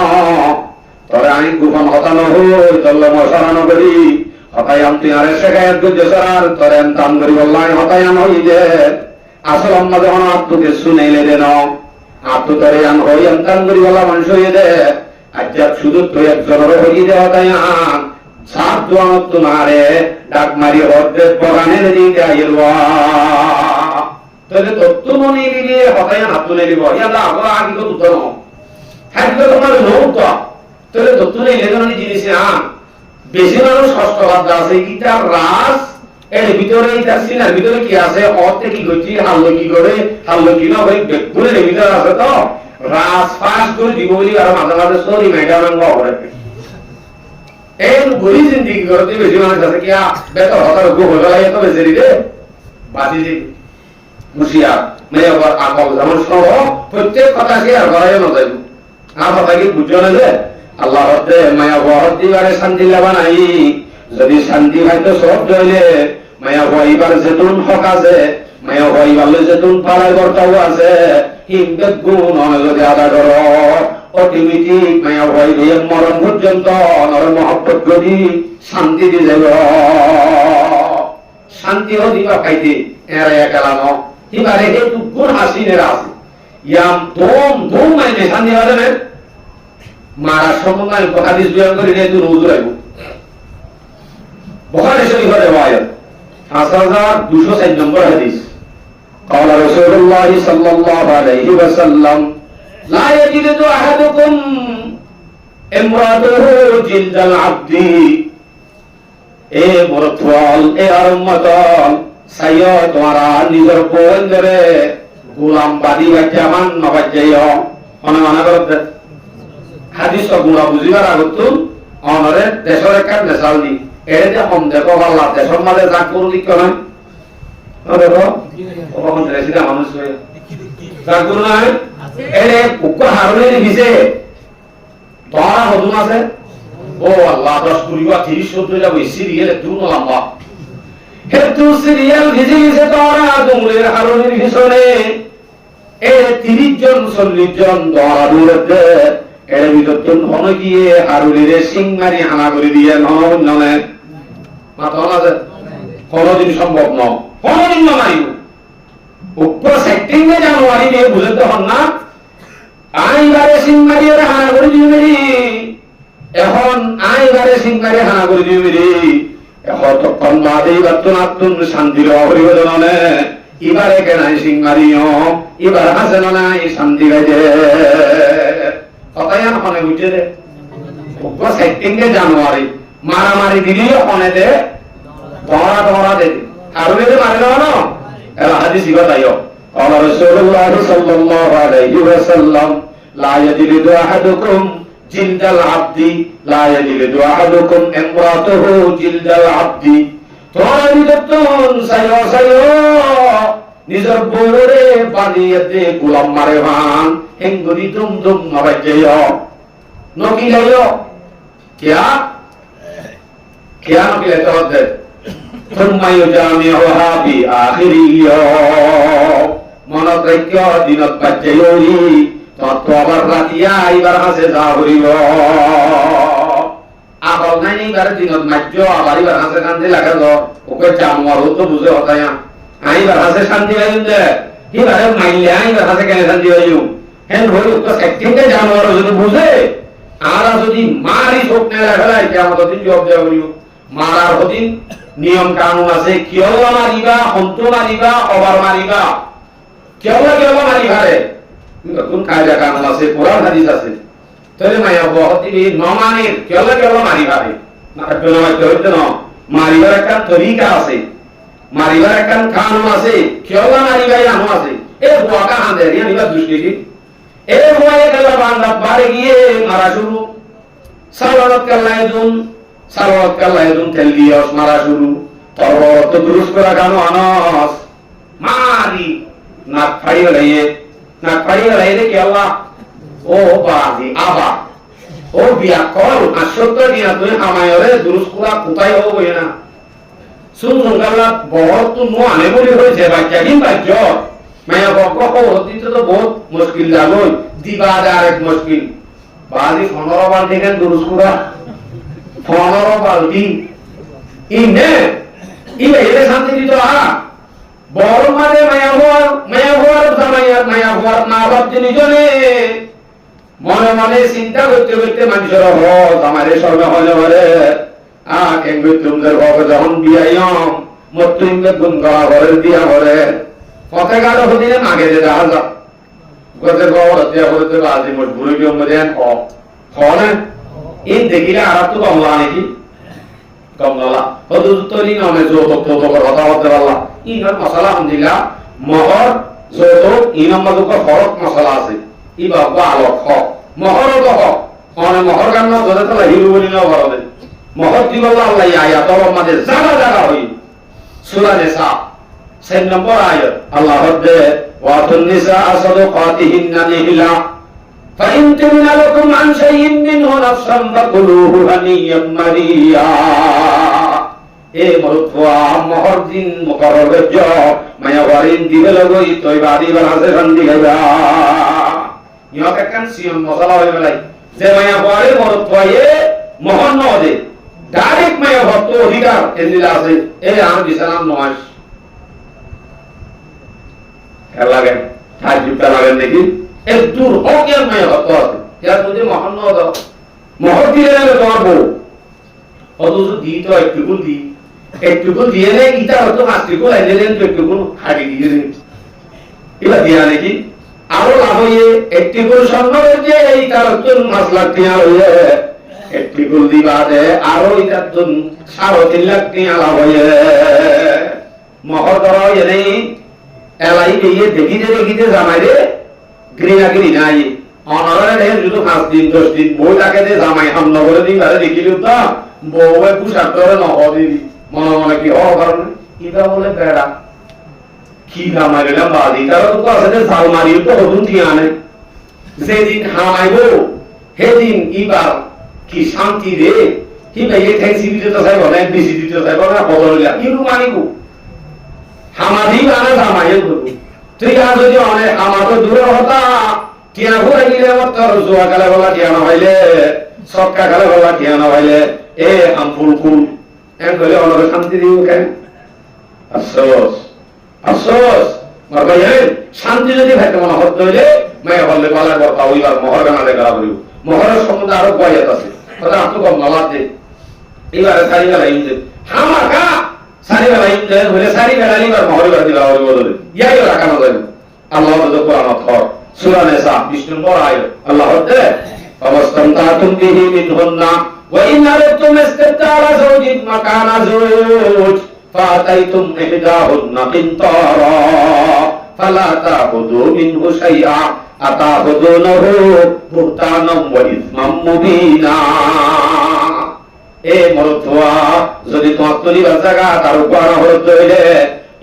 তোরে আমি গোপন হতা ন হই তল্ল মশারানো করি হতাই আম তুই আরে শেখায় গুজে সরার তোরে তান করি বললাই হতাই আম হই যে আসল আম্মা যখন আত্মকে শুনেইলে দেন আত্ম তোরে আম হই আম তান করি বলা মানুষ হয়ে দে আচ্ছা শুধু তুই একজনের হই দে হতাই আম সাত দোয়ান তো না রে ডাক মারি হতে পগানে দিতে আইলবা তাহলে তত্ত্ব মনে নিয়ে হতাই হাত তুলে নিব ইয়ালা আমরা আগে তো তুতো ন থাকলে তোমার লোক তো তাহলে তত্ত্ব নেই লেখানি জিনিস আন বেশি মানুষ ষষ্ঠ বাদ আছে গীতার রাস এর ভিতরে এটা সিনার ভিতরে কি আছে অতে কি করছি হাল্লো কি করে হাল্লো কি না ভাই বেগুনের ভিতরে আছে তো রাস ফাঁস করে দিব বলি আর মাঝে মাঝে সরি মেঘারঙ্গ করে এই বুড়ি জিন্দিগি করতে বেশি মানুষ আছে কি বেতর হতার গো হয়ে গেল এত বেশি রে বাজি দিবি মুশিয়া মেয়ে আবার আকল যেমন সহ প্রত্যেক কথা শেয়ার করাই না যাইব আর কথা কি বুঝছো না যে আল্লাহ হতে মায়া বহত দিবারে শান্তি লাবা নাই যদি শান্তি হয়তো সব জইলে মায়া হইবার যেতুন হক আছে মায়া হইবার যেতুন পালাই বর্তাও আছে হিমবে গুণ যদি আদা করো অটোমেটিক মায়া ভয় দিয়ে মরণ পর্যন্ত নর মহব্বত করি শান্তি দিয়ে যাব শান্তি দিবা পাইতে এরা একালানো এবারে একটু গুণ হাসিনের আছে ইয়াম ধুম ধুম মাইনে শান্তি হবে না মারা সম্বন্ধে কথা দিস বিয়ান করে নিয়ে তুই রোজ রাখবো বুখারী শরীফের রিওয়ায়াত 5204 নম্বর হাদিস قال رسول الله صلى الله عليه وسلم لا يجلد احدكم امراته جلد العبد এ মরতওয়াল এ আরম্মতল সাইয় তোমারা নিজের বন্ধরে গোলাম বাদি বাচ্চা মান নবাজ্জাইও অনা করতে হাদিস গুণা বুঝিবার আগত অনরে দেশের একটা মেসাল দি এর যে হম দেখো আল্লাহ দেশের মাঝে যা করু লিখ না দেখো কখন রেসিদা মানুষ হয়ে যা করু না এর কুকুর হারুনের ভিসে তোরা হদুন আছে ও আল্লাহ 10 20 30 70 যাব সিরিয়াল তুই লম্বা হে তুই সিরিয়াল ভিজে ভিজে তোরা দুমুলের হারুনের ভিসনে এ 30 জন 40 জন তোরা দূরতে এর ভিতর ঘন গিয়ে হারুলিরে সিং মারি হানা করে দিয়ে ননে মাথা আছে কোনদিন সম্ভব নয় কোনদিন না মারিব উপর সেটিং এ জানুয়ারি নিয়ে বুঝতে হন না আইবারে সিং মারি আর হানা করে দিবে এখন আইবারে সিং মারি হানা করে দিবে এখন তো কন্যা দেই বাতুন শান্তির অপরিবর্তনে এবারে কেন সিং মারিও এবার হাসেন নাই শান্তি গাজে কথাই মনে বুঝে দে সেটিং এ জানুয়ারি মারামারি দিলেই ওখানে দে ধরা দে আর মারে না এলা হাদিস ইবাতাইও قال رسول الله صلى الله عليه وسلم لا يجلد احدكم جلد العبد لا يجلد احدكم امراته جلد العبد তোরা বিদতন সাইও নিজের বউরে বানিয়েতে গোলাম মারে ভান হেঙ্গুরি দুম দুম নবাজ্জাইও নকিলাইও क्या নকিলাইতে হবে ثم يجامعها في آخر اليوم মনত রাখ্য দিনত বাজ্জাইওরি তত আবার রাতিয়া আইবার হাসে যা হইব আবার নাই এবার দিনত মাজ্জ আবার এবার হাসে কান্দে লাগাল ওকে জানোয়ার তো বুঝে হতায়া আইবার হাসে শান্তি পাইন দে এবারে মাইলে আইবার হাসে কেন শান্তি পাইও হেন হইল তো সেটিংটা জানোয়ার যদি বুঝে আর যদি মারি স্বপ্নে রাখালাই কেমন দিন জবাব দেওয়া করিও মারার হদিন নিয়ম কানুন আছে কিয়লা মারিবা হন্ত মারিবা অবার মারিবা কিয়লা মারিবারে কোন কায়দা কানুন আছে কোরআন হাদিস আছে তাহলে মায়া বহতি নমানের কিয়লা মারিবারে না পেলামাইতে হইতে না মারিবার একটা তরিকা আছে মারিবার একটা কানুন আছে কিয়লা মারিবাই আনো আছে এ বুয়াকা হাঁদে রিয়া নিবা দুষ্কৃতি এ বুয়ায়ে গেলা বান্দা বাড়ি গিয়ে মারা শুরু সালাত কাল্লাইদুন তেল দিয়ে মারা শুরু তরবত দুরুস করা গানো আনস মারি নাক ফাড়িয়ে লাইয়ে কি আল্লাহ ও বাদি আবা ও বিয়া কল আসত্য দিয়া তুই আমায়রে দুরুস করা কোথায় হবে না শুন গাল্লা বহুত তো নো আনে বলি হয়েছে বাচ্চা দিন বাচ্চ মায়া বক হতি তো বহুত মুশকিল লাগল দিবা আরেক মুশকিল বাদি 15 বার থেকে দুরুস করা 15 বালতি ইনে ইলে শান্তি দিত বড় মানে মায়া হওয়ার মায়া হওয়ার না ভাবছিনি জনে মনে মনে চিন্তা করতে করতে মানুষের হল আমারে সর্বে হলে বলে কেমবে তোমাদের বাবা যখন বিয়াইম মতুইমে গুণ করা ঘরের দিয়া ঘরে কত গাড়ো হদিনে মাগে যে দেখা যা গতের বাবা দিয়া বলতে বাজি মজবুরি জমে হনে এই দেখিলে আর তো কমলা নাকি কমলা হদু তরি নামে যৌতুক কথা বলতে পারলা ইনার মশলা আলহামদুলিল্লাহ মহর যৌতুক ইনার মধ্যে ফরক মশলা আছে ই বাবা আলোক হক মহর তো হক মানে মহর গান ধরে তাহলে হিরো বলি না বলবে মহর দিব আল্লাহ আয়া তব মাঝে জায়গা হই সূরা নিসা 6 নম্বর আয়াত আল্লাহ হদে ওয়াতুন নিসা সাদাকাতিহিন্না নিহিলা فإن تمن لكم عن شيء منه نفسا فكلوه هنيئا مريئا এ মরুয়া মহর দিন মুকরর জ মায়া ওয়ারিন দিবে লগই তই বাদি বানাসে শান্তি গাইবা ইহক একখান সিয়ন মশলা হয়ে বেলাই যে মায়া পরে মরত পয়ে মহন নদে ডাইরেক্ট মায়া ভক্ত অধিকার এদিলা আছে এই আর বিছানাম নয় খেলা লাগে তাজ্জুবটা লাগেন দেখি এর দূর হোক এর মায়া ভক্ত আছে যার যদি মহন নদ মহর দিয়ে নেবে তোমার বউ অথচ দি তো একটুকুন দিয়ে নেই ইটা হয়তো মাছটুকু এনে দেন তো একটুকুন হাড়ি দিয়ে দেন এবার দিয়া নাকি আরো লাভ হইয়ে একটি গোল স্বর্ণ হয়েছে এই তার মাছ লাখ টিয়া হইয়ে একটি গোল দিবা দে আরো এটার জন্য 3.5 লাখ টিয়া লাভ হইয়ে মহর ধরা হইয়ে নেই এলাই দিয়ে দেখিতে জামাই রে গৃহী নাই অনারে দেখে শুধু 5 দিন 10 দিন বই তাকে যে জামাই হামল করে দিই আরে দেখিলি তো বউয়ে পুষার করে নহদি মনে মনে কি হওয়ার কারণে কিবা বলে বেড়া কি জামাই রে বাদি তারা তো আছে যে জাল মারিও তো হদুন ঠিক আনে যেদিন হামাইব সেদিন ইবার কি শান্তি রে কি ভাই এই ঠ্যাংসি দিতে তো চাইব না বেশি দিতে চাইব না বদলিয়া ইরু মানিব হামাদি বানা জামাইয়ে করব তুই আর যদি অনেক আমার তো দূরে হতা টিয়া ঘুরে গেলে আমার তোর জোয়া গেলে বলা টিয়া না হইলে সক্কা গেলে বলা টিয়া না হইলে এ আম ফুল এন কইলে অনেক শান্তি দিব কেন আফসোস মার ভাই শান্তি যদি ভাইতে মনে হতে হইলে মায়া বললে বলার কথা ওইবার মহর গানালে গলা করিব মহরের সম্বন্ধে আরো কয়াত আছে কথা আতো কম নামাজ দে এবারে সারি বেলা ইউজে হামাকা সারি বেলা ইউজে হইলে সারি বেলা এবার মহর গানা দিবা ওই বদলে ইয়াই রাখানো যাবে আল্লাহ তো কোরআন থর সূরা নিসা 20 নম্বর আয়াত আল্লাহ হতে অবস্তামতাতুম বিহি মিনহুন্না ওয়া ইন আরাদতুম ইস্তিবতালা যাওজিন মাকানা যাওজ ফাতাইতুম ইহদাহুন্না কিনতারা ফালা তাখুযু মিনহু শাইআ আতাখুযুনাহু বুহতানাম ওয়া ইসমাম মুবিনা এ মরতওয়া যদি তোমার তরিবার জায়গা তার উপর হতে হইলে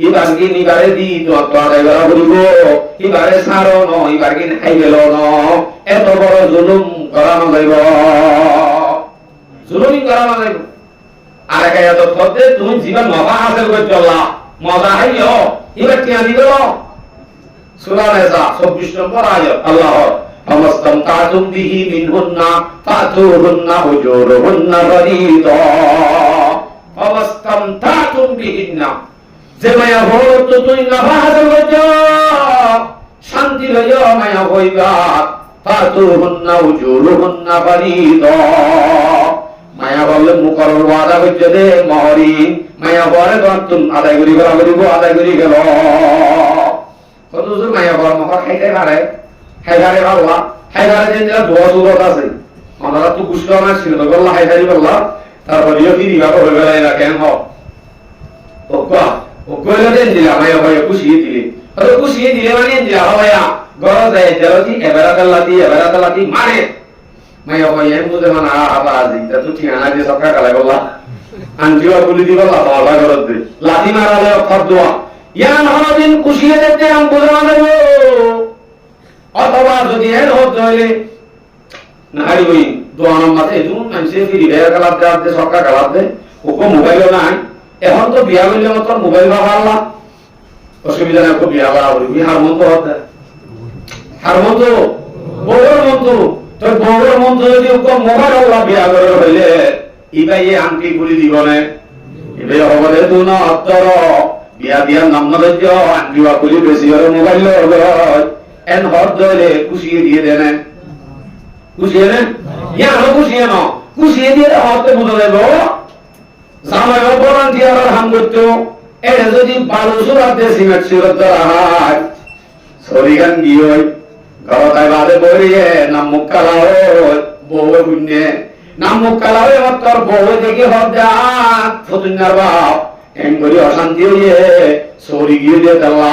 ইবার কি নিবারে দি তো আদায় করা বলব ইবারে সারো ন ইবার কি খাই গেল ন এত বড় জুলুম করানো যাইব জুলুমি করানো যাইব আর একা তো পদে তুমি জীবন মজা হাসিল করে চললা মজা হাইও ইবার কি আনি গেল সূরা নিসা 24 নম্বর আয়াত আল্লাহ ফামাস্তামতাতুম বিহি মিনহুন্না ফাতুহুন্না উজুরুহুন্না ফারিদা ফামাস্তামতাতুম বিহিন্না যে মায়া হল তো তুই নাফাজ হইছ শান্তি লইয়া মায়া হইবা ফাতুহুন্না উজুরুহুন্না ফারিদা মায়া বললে মুকরর ওয়াদা হইছে দে মহরি মায়া বরে তুম আদায় করি গেল কত জোর মায়া বর মহর খাইতে পারে আল্লাহ হায়দারে যে দোয়া সুরত আছে আমরা তো গুছল না ছিল তো বললা হায়দারি বললা তারপর ইয়ে কি দিবা হয়ে গেল না কেন হোক ও কইলে দেন দিলা মায়া ভাই খুশিয়ে দিলে আরে খুশিয়ে দিলে মানে দিলা ভাইয়া গড় যায় জলতি এবারাতাল্লাতি মানে মায়া ভাই এম বুঝে মানে আবাজ এটা তো ঠিকানা দিয়ে সকাল কালে বললা আনজিও বলি দিবা বাবা গড় দে লাতি মারালে অক্ষর দোয়া ইয়া নহদিন খুশিয়ে দিতে আম বুঝে মানে অথবা যদি এর হতে হইলে নারী ওই দোয়া নাম্বার এদুন মানুষে ফিরি ভেয়া কালার দে সকাল কালার দে ওকে মোবাইলও নাই এখন তো বিয়া করলে তোর মোবাইল বা পারলা অসুবিধা নাই বিয়া করা বলবি হারমন্ত বউর মন্ত তোর বউর মন্ত যদি মোবাইল আল্লাহ বিয়া করে হইলে ইবাই আংটি গুলি দিব না এবার হবলে তো না অত্তর বিয়া দিয়ার নাম না ধৈর্য আংটি বা গুলি বেশি করে মোবাইল এন হর ধরে খুশিয়ে দিয়ে দেন খুশিয়ে নেন ইয়ানো খুশিয়ে ন খুশিয়ে দিয়ে হতে বুঝে দেব জামাই অপরাণ দিয়ে আর হাম করতো এটা যদি বালু সুরাত দিয়ে সিমেন্ট সুরাত ধরা হয় সরিগান গিয়ে ঘরতায় বাদে বইয়ে নাম মুখ কালা হয় বউয়ে বুঝনে নাম মুখ কালা হয়ে আমার তোর বউয়ে দেখি হর যাক ফতুন্নার বাপ এম করি অশান্তি হইয়ে সরি গিয়ে দিয়ে দেওয়া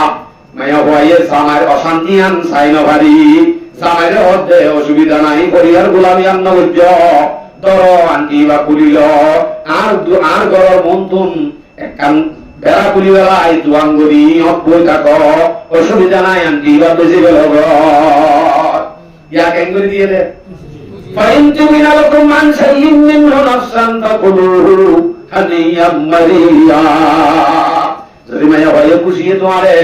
মায়া হইয়ে জামাইয়ের অশান্তি আন সাইন ভারি জামাইয়ের হদ্দে অসুবিধা নাই পরিবার গোলামি আন্ন বুঝ দর আন্টি বা কুলিল আর গরর মন্তুন একখান বেড়া কুলি বেলা এই দুয়াঙ্গরি বই থাক অসুবিধা নাই আন্টি বা বেশি গেল ইয়া কেন করে দিয়ে দে ফাইন তুমি না লকুম মান সাইয়্যিন মিনহু নাফসান ফাকুলুহু হানিয়াম মারিয়া যদি মায়া ভাইয়ে খুশিয়ে তোমারে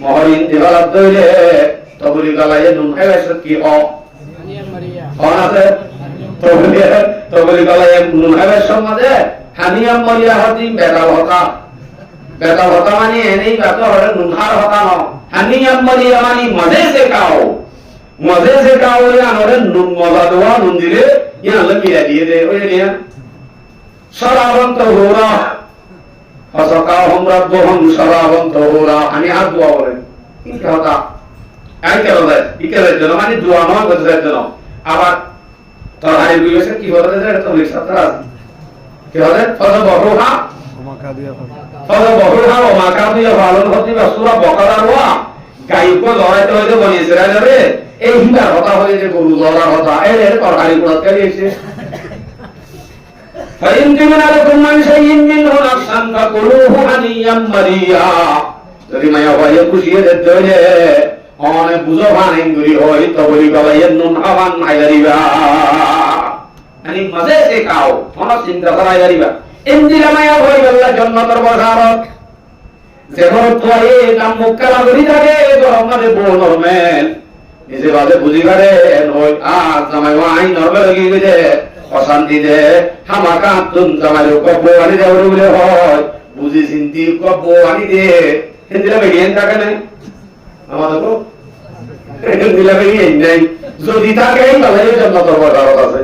মহরিন দেওয়ালাত দইলে তবলি গলায় নুন খাইছে কি আছে তবলি গলায় নুন খাইছে মাঝে হানিয়াম মরিয়া হতি বেতাল হতা মানে এনেই বাতো হরে নুন খার হতা ন হানিয়াম মরিয়া মানে মজে সে খাও আনরে নুন মজা দেওয়া নুন দিলে ইয়ালে মিলা দিয়ে দে ওই নিয়া সারাবন তহুরা ফাসাকাহুম রাব্বুহুম সারাবন তহুরা আমি আর দোয়া করেন কি কথা আই কেন দেয় ইকেলের জন্য মানে দোয়া নয় গজরের জন্য আবার তরহারি বিবেশে কি বলতে যায় এটা তো লিখতে আছে কি হবে ফাসাবাহুহা ও মাকাদিয়া ভালন হতি বা সূরা বাকারা ওয়া গায়কো লড়াইতে হইতে বনিয়েছে রে এই হিংসার কথা হয়ে যে গরু লড়ার কথা এর তরকারি গুলো কে দিয়েছে ফাইনতিম আলাইকুম মান শাইইন মিনহু নাফসান ফাকুলুহু হানিয়াম মারিয়া যদি মায়া ভাইয়ে খুশিয়ে দিতে হইলে অনেক বুঝো ভানিন গুরি হই তো বলি গলায় নুন খাওয়ান আইরিবা আনি মজে সে খাও কোন চিন্তা করা আইরিবা ইন্দিরা মায়া ভাই আল্লাহ জান্নাতের বসারত যেমন তোয়ে নাম মুক্কালা করি থাকে গরম মাঝে বড় নরমেল নিজে বাদে বুঝি পারে নয় আর জামাই আই নরমে লাগি গেছে অশান্তি দে হামাকা তুম জামাই কব আনি দেব বলে হয় বুঝি চিন্তি কব আনি দে হিন্দিলা বেরিয়ে থাকে না আমাদের তো হিন্দিলা বেরিয়ে নাই যদি থাকে তাহলে জান্নাতের বসারত আছে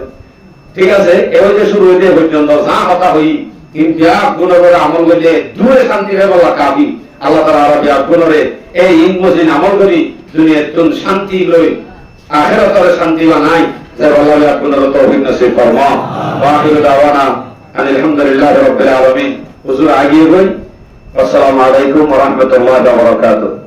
ঠিক আছে এই যে শুরু হইতে পর্যন্ত যা কথা হই কিন্তু গুণ করে আমল করলে দূরে শান্তি রে বলা কাবি আল্লাহ তাআলা আরবি গুণরে এই ইনমজিন আমল করি দুনিয়ার তুন শান্তি লই আখিরাতের শান্তি বানাই যে আল্লাহ গুণরে তৌফিক নসিব ফরমা ওয়াখিরু দাওয়ানা আলহামদুলিল্লাহি রাব্বিল আলামিন হুজুর আগিয়ে গই আসসালামু আলাইকুম ওয়া রাহমাতুল্লাহি ওয়া বারাকাতুহু